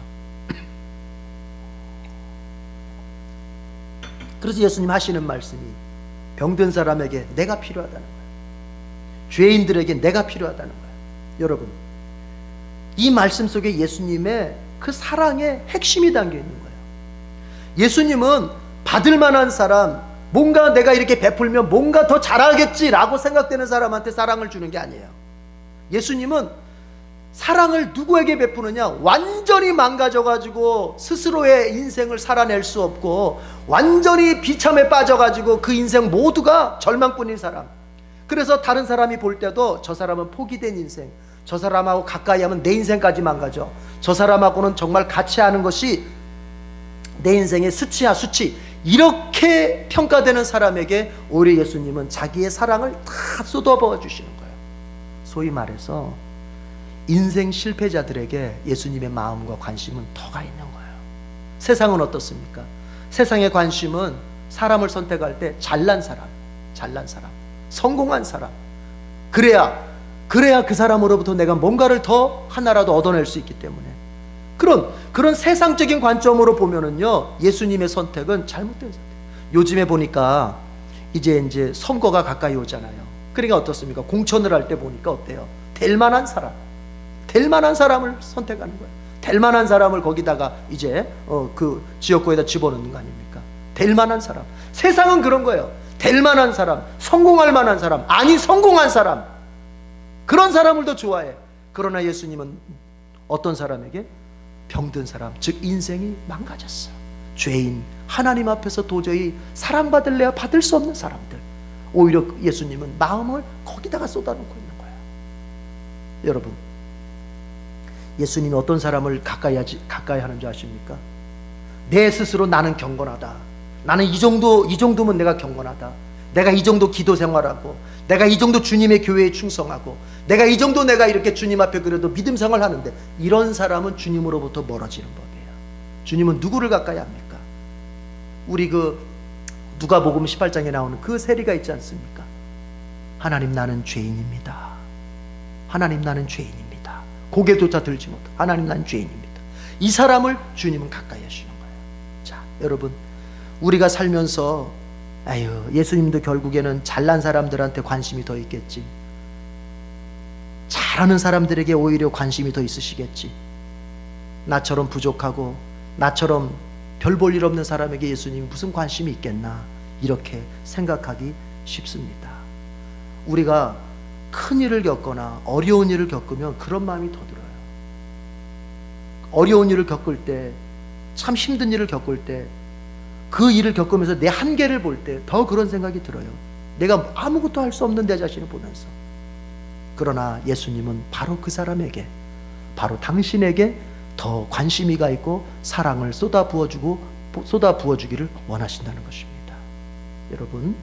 그래서 예수님 하시는 말씀이 병든 사람에게 내가 필요하다는 거예요. 죄인들에게 내가 필요하다는 거예요. 여러분, 이 말씀 속에 예수님의 그 사랑의 핵심이 담겨 있는 거예요. 예수님은 받을 만한 사람, 뭔가 내가 이렇게 베풀면 뭔가 더 잘하겠지라고 생각되는 사람한테 사랑을 주는 게 아니에요. 예수님은 사랑을 누구에게 베푸느냐? 완전히 망가져가지고 스스로의 인생을 살아낼 수 없고 완전히 비참에 빠져가지고 그 인생 모두가 절망뿐인 사람. 그래서 다른 사람이 볼 때도 저 사람은 포기된 인생, 저 사람하고 가까이 하면 내 인생까지 망가져, 저 사람하고는 정말 같이 하는 것이 내 인생의 수치야 수치, 이렇게 평가되는 사람에게 오히려 예수님은 자기의 사랑을 다 쏟아부어 주시는 거예요. 소위 말해서 인생 실패자들에게 예수님의 마음과 관심은 더 가 있는 거예요. 세상은 어떻습니까? 세상의 관심은 사람을 선택할 때 잘난 사람, 성공한 사람, 그래야 그 사람으로부터 내가 뭔가를 더 하나라도 얻어낼 수 있기 때문에, 그런 세상적인 관점으로 보면은요, 예수님의 선택은 잘못된 선택. 요즘에 보니까 이제 선거가 가까이 오잖아요. 그러니까 어떻습니까? 공천을 할 때 보니까 어때요? 될 만한 사람을 선택하는 거예요. 될 만한 사람을 거기다가 이제 그 지역구에다 집어넣는 거 아닙니까? 될 만한 사람. 세상은 그런 거예요. 될 만한 사람, 성공할 만한 사람, 아니 성공한 사람, 그런 사람을 더 좋아해. 그러나 예수님은 어떤 사람에게? 병든 사람, 즉 인생이 망가졌어, 죄인, 하나님 앞에서 도저히 사랑받을래야 받을 수 없는 사람들, 오히려 예수님은 마음을 거기다가 쏟아놓고 있는 거예요. 여러분, 예수님이 어떤 사람을 가까이 하는 줄 아십니까? 내 스스로 나는 경건하다, 나는 이 정도면 내가 경건하다, 내가 이 정도 기도 생활하고, 내가 이 정도 주님의 교회에 충성하고, 내가 이 정도 내가 이렇게 주님 앞에 그래도 믿음 생활 하는데, 이런 사람은 주님으로부터 멀어지는 법이에요. 주님은 누구를 가까이 합니까? 우리 그 누가복음 18장에 나오는 그 세리가 있지 않습니까? 하나님, 나는 죄인입니다. 하나님, 나는 죄인입니다. 고개조차 들지 못하고 하나님, 나는 죄인입니다. 이 사람을 주님은 가까이 하시는 거예요. 자, 여러분, 우리가 살면서 예수님도 결국에는 잘난 사람들한테 관심이 더 있겠지, 잘하는 사람들에게 오히려 관심이 더 있으시겠지, 나처럼 부족하고 나처럼 별 볼 일 없는 사람에게 예수님이 무슨 관심이 있겠나, 이렇게 생각하기 쉽습니다. 우리가 큰 일을 겪거나 어려운 일을 겪으면 그런 마음이 더 들어요. 어려운 일을 겪을 때, 참 힘든 일을 겪을 때, 그 일을 겪으면서 내 한계를 볼 때 더 그런 생각이 들어요. 내가 아무것도 할 수 없는 내 자신을 보면서. 그러나 예수님은 바로 그 사람에게, 바로 당신에게 더 관심이 가 있고 사랑을 쏟아 부어주기를 원하신다는 것입니다. 여러분,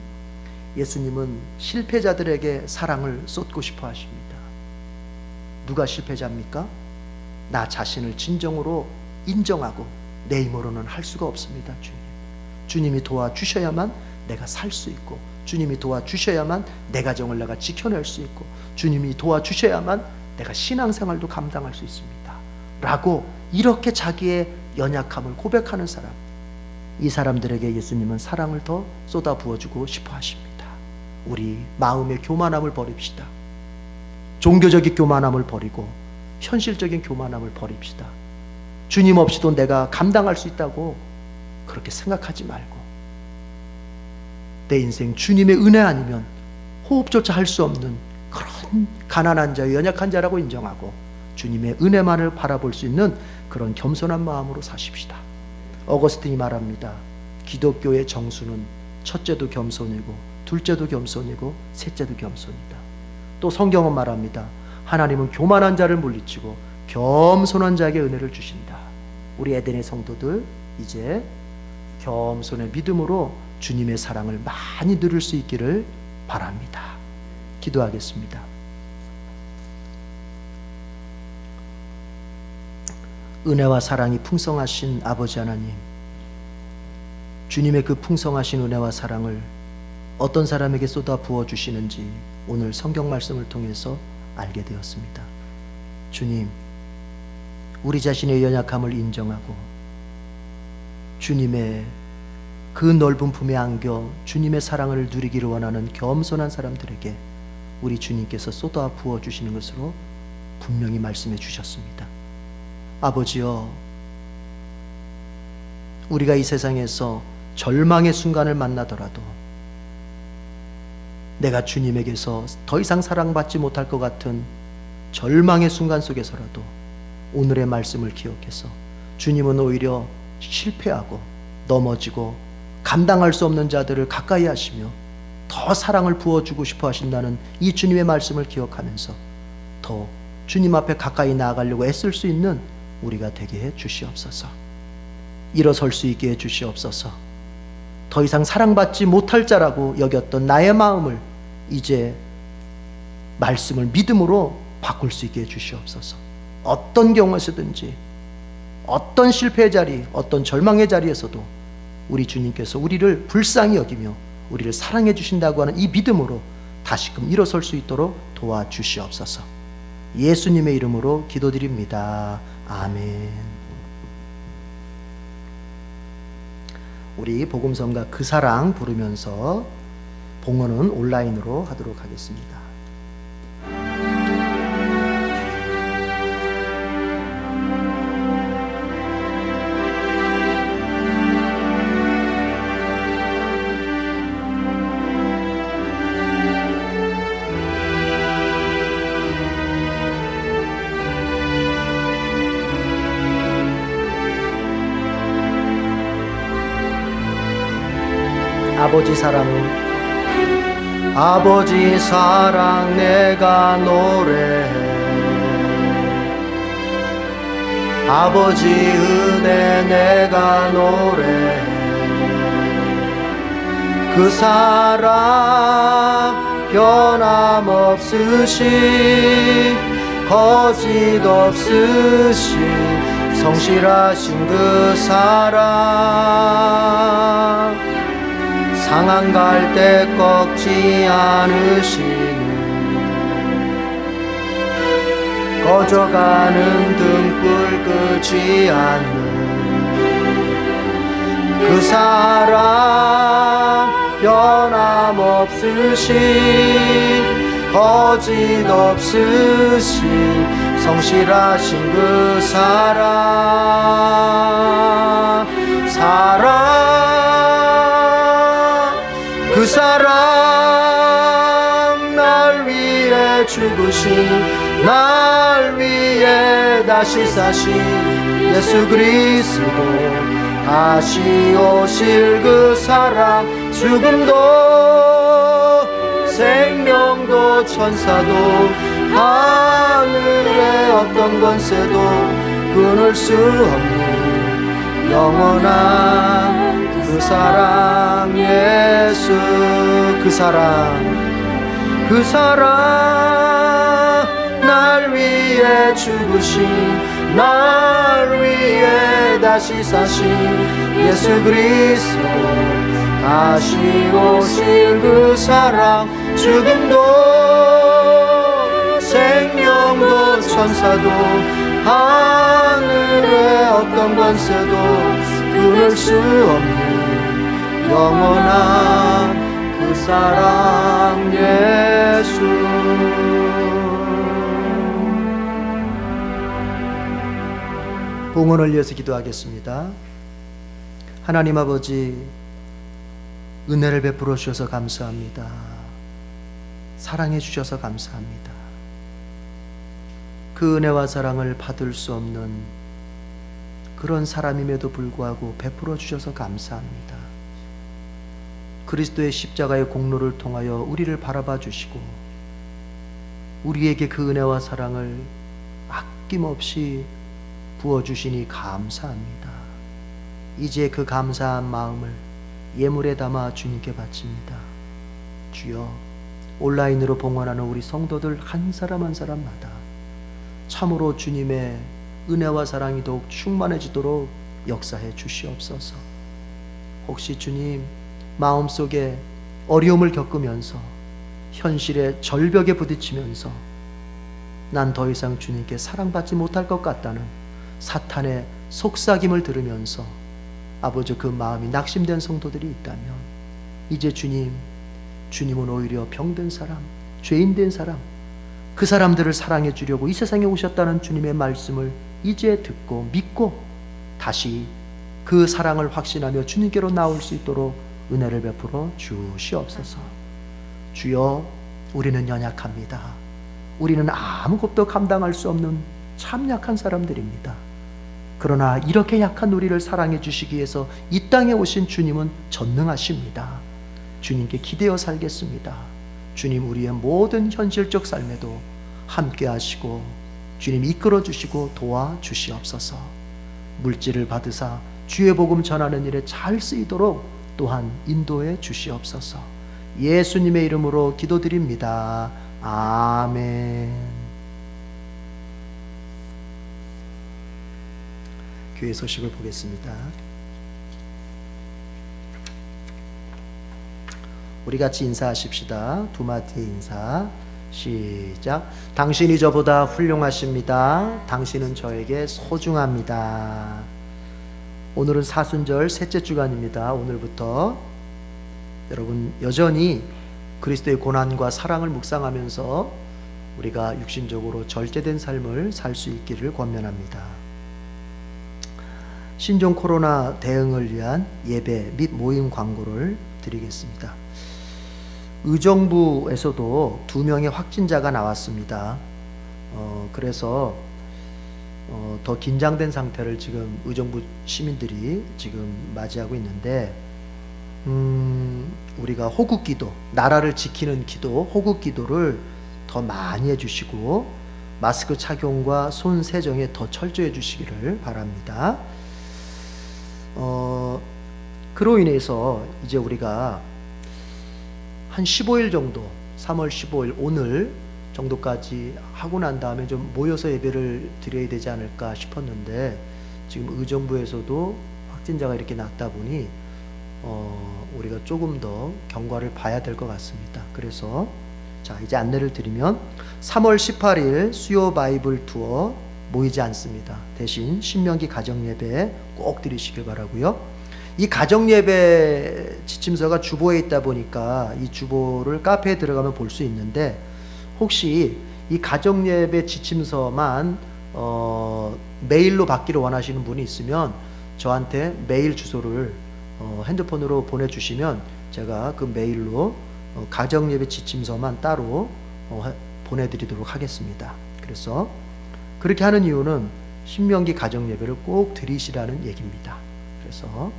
예수님은 실패자들에게 사랑을 쏟고 싶어 하십니다. 누가 실패자입니까? 나 자신을 진정으로 인정하고 내 힘으로는 할 수가 없습니다. 주님이 도와주셔야만 내가 살 수 있고, 주님이 도와주셔야만 내 가정을 내가 지켜낼 수 있고, 주님이 도와주셔야만 내가 신앙생활도 감당할 수 있습니다 라고 이렇게 자기의 연약함을 고백하는 사람, 이 사람들에게 예수님은 사랑을 더 쏟아 부어주고 싶어 하십니다. 우리 마음의 교만함을 버립시다. 종교적인 교만함을 버리고 현실적인 교만함을 버립시다. 주님 없이도 내가 감당할 수 있다고 그렇게 생각하지 말고, 내 인생 주님의 은혜 아니면 호흡조차 할 수 없는 그런 가난한 자, 연약한 자라고 인정하고 주님의 은혜만을 바라볼 수 있는 그런 겸손한 마음으로 사십시다. 어거스틴이 말합니다. 기독교의 정수는 첫째도 겸손이고 둘째도 겸손이고 셋째도 겸손이다. 또 성경은 말합니다. 하나님은 교만한 자를 물리치고 겸손한 자에게 은혜를 주신다. 우리 에덴의 성도들, 이제 겸손의 믿음으로 주님의 사랑을 많이 누릴 수 있기를 바랍니다. 기도하겠습니다. 은혜와 사랑이 풍성하신 아버지 하나님, 주님의 그 풍성하신 은혜와 사랑을 어떤 사람에게 쏟아 부어주시는지 오늘 성경 말씀을 통해서 알게 되었습니다. 주님, 우리 자신의 연약함을 인정하고 주님의 그 넓은 품에 안겨 주님의 사랑을 누리기를 원하는 겸손한 사람들에게 우리 주님께서 쏟아 부어주시는 것으로 분명히 말씀해 주셨습니다. 아버지여, 우리가 이 세상에서 절망의 순간을 만나더라도 내가 주님에게서 더 이상 사랑받지 못할 것 같은 절망의 순간 속에서라도 오늘의 말씀을 기억해서 주님은 오히려 실패하고 넘어지고 감당할 수 없는 자들을 가까이 하시며 더 사랑을 부어주고 싶어 하신다는 이 주님의 말씀을 기억하면서 더 주님 앞에 가까이 나아가려고 애쓸 수 있는 우리가 되게 해 주시옵소서. 일어설 수 있게 해 주시옵소서. 더 이상 사랑받지 못할 자라고 여겼던 나의 마음을 이제 말씀을 믿음으로 바꿀 수 있게 해 주시옵소서. 어떤 경우에서든지 어떤 실패의 자리, 어떤 절망의 자리에서도 우리 주님께서 우리를 불쌍히 여기며 우리를 사랑해 주신다고 하는 이 믿음으로 다시금 일어설 수 있도록 도와주시옵소서. 예수님의 이름으로 기도드립니다. 아멘. 우리 복음성가 그 사랑 부르면서 봉헌은 온라인으로 하도록 하겠습니다. 아버지 사랑은 아버지 사랑 내가 노래해 아버지 은혜 내가 노래해 그 사랑 변함없으신 거짓 없으신 성실하신 그 사랑 상한 갈 때 꺾지 않으시는 꺼져가는 등불 끄지 않는 그 사랑 변함없으신 거짓 없으신 성실하신 그 사랑 그 사랑 날 위해 죽으신 날 위해 다시 사신 예수 그리스도 다시 오실 그 사랑 죽음도 생명도 천사도 하늘의 어떤 권세도 끊을 수 없는 영원한 그 사랑 예수 그 사랑 날 위해 죽으신 날 위해 다시 사신 예수 그리스도 다시 오실 그 사랑 죽음도 생명도 천사도 하늘의 어떤 권세도 끊을 수 없는 영원한 그 사랑 예수 봉헌을 위해서 기도하겠습니다. 하나님 아버지 은혜를 베풀어 주셔서 감사합니다. 사랑해 주셔서 감사합니다. 그 은혜와 사랑을 받을 수 없는 그런 사람임에도 불구하고 베풀어 주셔서 감사합니다. 그리스도의 십자가의 공로를 통하여 우리를 바라봐 주시고 우리에게 그 은혜와 사랑을 아낌없이 부어주시니 감사합니다. 이제 그 감사한 마음을 예물에 담아 주님께 바칩니다. 주여, 온라인으로 봉헌하는 우리 성도들 한 사람 한 사람마다 참으로 주님의 은혜와 사랑이 더욱 충만해지도록 역사해 주시옵소서. 혹시 주님 마음속에 어려움을 겪으면서 현실의 절벽에 부딪히면서 난 더 이상 주님께 사랑받지 못할 것 같다는 사탄의 속삭임을 들으면서 아버지 그 마음이 낙심된 성도들이 있다면 이제 주님은 오히려 병든 사람, 죄인된 사람, 그 사람들을 사랑해 주려고 이 세상에 오셨다는 주님의 말씀을 이제 듣고 믿고 다시 그 사랑을 확신하며 주님께로 나올 수 있도록 은혜를 베풀어 주시옵소서. 주여, 우리는 연약합니다. 우리는 아무것도 감당할 수 없는 참 약한 사람들입니다. 그러나 이렇게 약한 우리를 사랑해 주시기 위해서 이 땅에 오신 주님은 전능하십니다. 주님께 기대어 살겠습니다. 주님 우리의 모든 현실적 삶에도 함께 하시고 주님 이끌어 주시고 도와 주시옵소서. 물질을 받으사 주의 복음 전하는 일에 잘 쓰이도록 또한 인도해 주시옵소서. 예수님의 이름으로 기도드립니다. 아멘. 교회 소식을 보겠습니다. 우리 같이 인사하십시다. 두 마디의 인사. 시작. 당신이 저보다 훌륭하십니다. 당신은 저에게 소중합니다. 오늘은 사순절 셋째 주간입니다. 오늘부터 여러분 여전히 그리스도의 고난과 사랑을 묵상하면서 우리가 육신적으로 절제된 삶을 살 수 있기를 권면합니다. 신종 코로나 대응을 위한 예배 및 모임 광고를 드리겠습니다. 의정부에서도 2명의 확진자가 나왔습니다. 그래서 더 긴장된 상태를 지금 의정부 시민들이 지금 맞이하고 있는데, 우리가 호국기도, 나라를 지키는 기도, 호국기도를 더 많이 해주시고 마스크 착용과 손 세정에 더 철저해 주시기를 바랍니다. 그로 인해서 이제 우리가 한 15일 정도, 3월 15일 오늘 정도까지 하고 난 다음에 좀 모여서 예배를 드려야 되지 않을까 싶었는데, 지금 의정부에서도 확진자가 이렇게 낮다 보니 우리가 조금 더 경과를 봐야 될 것 같습니다. 그래서 자, 이제 안내를 드리면 3월 18일 수요 바이블 투어 모이지 않습니다. 대신 신명기 가정예배 꼭 드리시길 바라고요. 이 가정예배 지침서가 주보에 있다 보니까 이 주보를 카페에 들어가면 볼 수 있는데, 혹시 이 가정예배 지침서만 메일로 받기를 원하시는 분이 있으면 저한테 메일 주소를 핸드폰으로 보내주시면 제가 그 메일로 가정예배 지침서만 따로 보내드리도록 하겠습니다. 그래서 그렇게 하는 이유는 신명기 가정예배를 꼭 드리시라는 얘기입니다. 그래서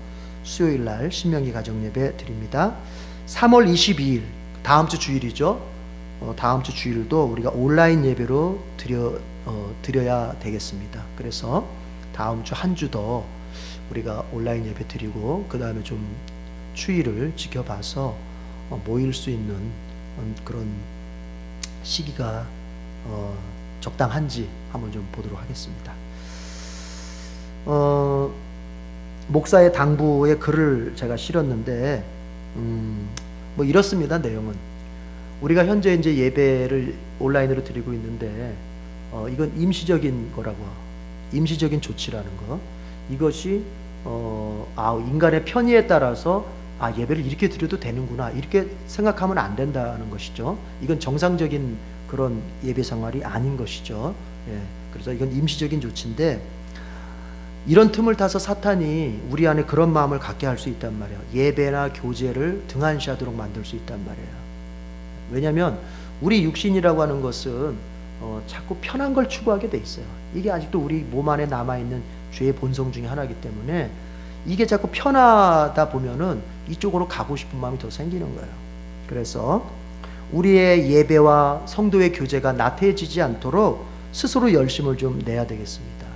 수요일 날 신명기 가정예배 드립니다. 3월 22일 다음 주 주일이죠. 다음 주 주일도 우리가 온라인 예배로 드려야 되겠습니다. 그래서 다음 주 한 주 더 우리가 온라인 예배 드리고 그 다음에 좀 추이를 지켜봐서 모일 수 있는 그런 시기가 적당한지 한번 좀 보도록 하겠습니다. 목사의 당부의 글을 제가 실었는데 뭐 이렇습니다. 내용은 우리가 현재 이제 예배를 온라인으로 드리고 있는데 이건 임시적인 거라고, 임시적인 조치라는 거. 이것이 인간의 편의에 따라서 예배를 이렇게 드려도 되는구나 이렇게 생각하면 안 된다는 것이죠. 이건 정상적인 그런 예배 생활이 아닌 것이죠. 예, 그래서 이건 임시적인 조치인데, 이런 틈을 타서 사탄이 우리 안에 그런 마음을 갖게 할 수 있단 말이에요. 예배나 교제를 등한시하도록 만들 수 있단 말이에요. 왜냐하면 우리 육신이라고 하는 것은 자꾸 편한 걸 추구하게 돼 있어요. 이게 아직도 우리 몸 안에 남아있는 죄의 본성 중에 하나이기 때문에 이게 자꾸 편하다 보면은 이쪽으로 가고 싶은 마음이 더 생기는 거예요. 그래서 우리의 예배와 성도의 교제가 나태해지지 않도록 스스로 열심을 좀 내야 되겠습니다.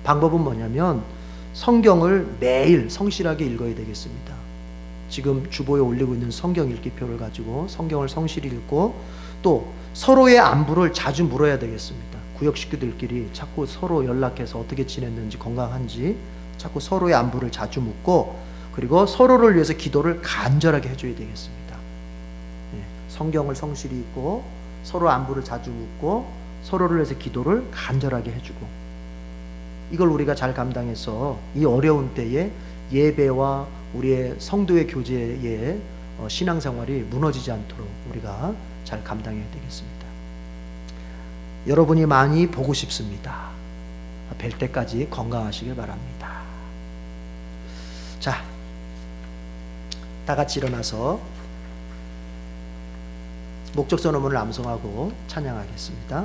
방법은 뭐냐면 성경을 매일 성실하게 읽어야 되겠습니다. 지금 주보에 올리고 있는 성경 읽기표를 가지고 성경을 성실히 읽고, 또 서로의 안부를 자주 물어야 되겠습니다. 구역 식구들끼리 자꾸 서로 연락해서 어떻게 지냈는지, 건강한지 자꾸 서로의 안부를 자주 묻고, 그리고 서로를 위해서 기도를 간절하게 해줘야 되겠습니다. 성경을 성실히 읽고 서로 안부를 자주 묻고 서로를 위해서 기도를 간절하게 해주고, 이걸 우리가 잘 감당해서 이 어려운 때에 예배와 우리의 성도의 교제의 신앙생활이 무너지지 않도록 우리가 잘 감당해야 되겠습니다. 여러분이 많이 보고 싶습니다. 뵐 때까지 건강하시길 바랍니다. 자, 다 같이 일어나서 목적 선언문을 암송하고 찬양하겠습니다.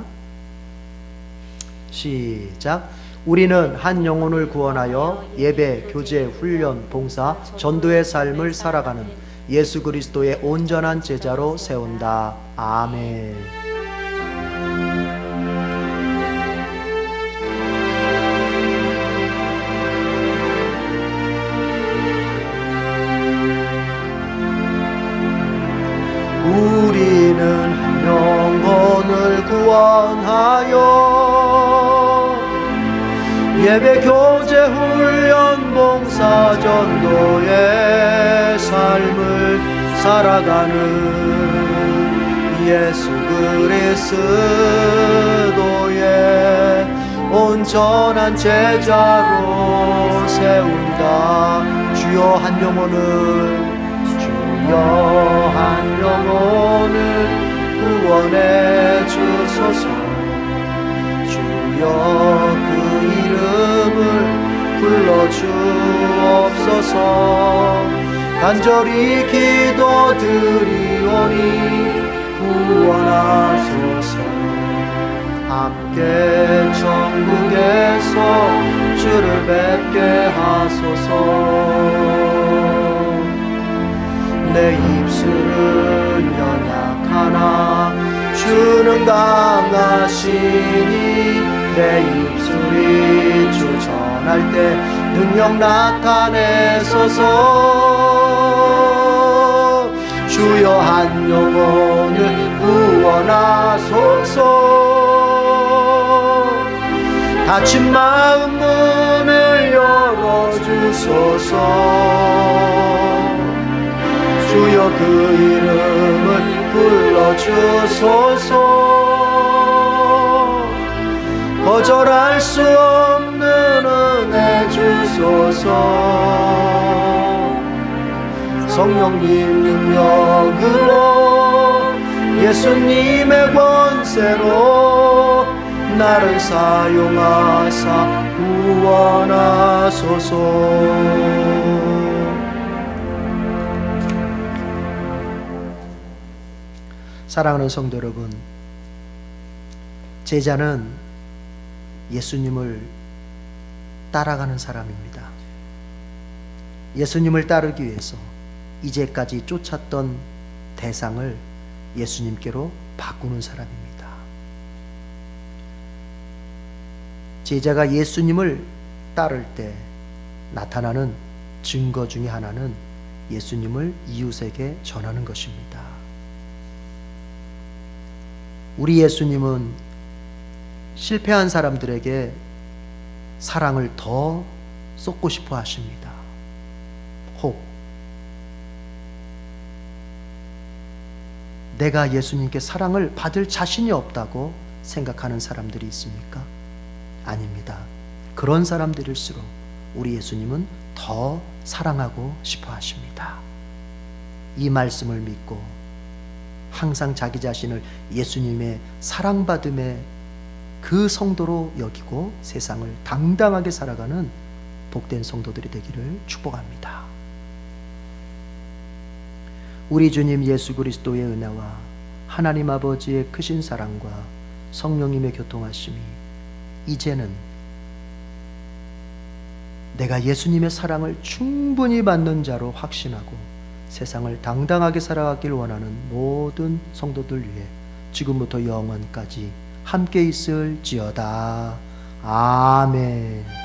시작. 우리는 한 영혼을 구원하여 예배, 교제, 훈련, 봉사, 전도의 삶을 살아가는 예수 그리스도의 온전한 제자로 세운다. 아멘. 우리는 한 영혼을 구원하여 예배, 교제, 훈련, 봉사, 전도의 삶을 살아가는 예수 그리스도의 온전한 제자로 세운다. 주여 한 영혼을 한 영혼을 구원해 주소서. 주여 그 이름을 불러 주옵소서. 간절히 기도드리오니 구원하소서. 함께 천국에서 주를 뵙게 하소서. 내 입술은 연약하나 주는 강하시니 내 입술이 주 전할 때 능력 나타내소서. 주여 한 영혼을 구원하소서. 닫힌 마음 문을 열어주소서. 주여 그 이름을 불러주소서. 거절할 수 없는 은혜 주소서. 성령님 능력으로 예수님의 권세로 나를 사용하사 구원하소서. 사랑하는 성도 여러분, 제자는 예수님을 따라가는 사람입니다. 예수님을 따르기 위해서 이제까지 쫓았던 대상을 예수님께로 바꾸는 사람입니다. 제자가 예수님을 따를 때 나타나는 증거 중에 하나는 예수님을 이웃에게 전하는 것입니다. 우리 예수님은 실패한 사람들에게 사랑을 더 쏟고 싶어 하십니다. 혹 내가 예수님께 사랑을 받을 자신이 없다고 생각하는 사람들이 있습니까? 아닙니다. 그런 사람들일수록 우리 예수님은 더 사랑하고 싶어 하십니다. 이 말씀을 믿고 항상 자기 자신을 예수님의 사랑받음의 그 성도로 여기고 세상을 당당하게 살아가는 복된 성도들이 되기를 축복합니다. 우리 주님 예수 그리스도의 은혜와 하나님 아버지의 크신 사랑과 성령님의 교통하심이 이제는 내가 예수님의 사랑을 충분히 받는 자로 확신하고 세상을 당당하게 살아가길 원하는 모든 성도들 위해 지금부터 영원까지 함께 있을지어다. 아멘.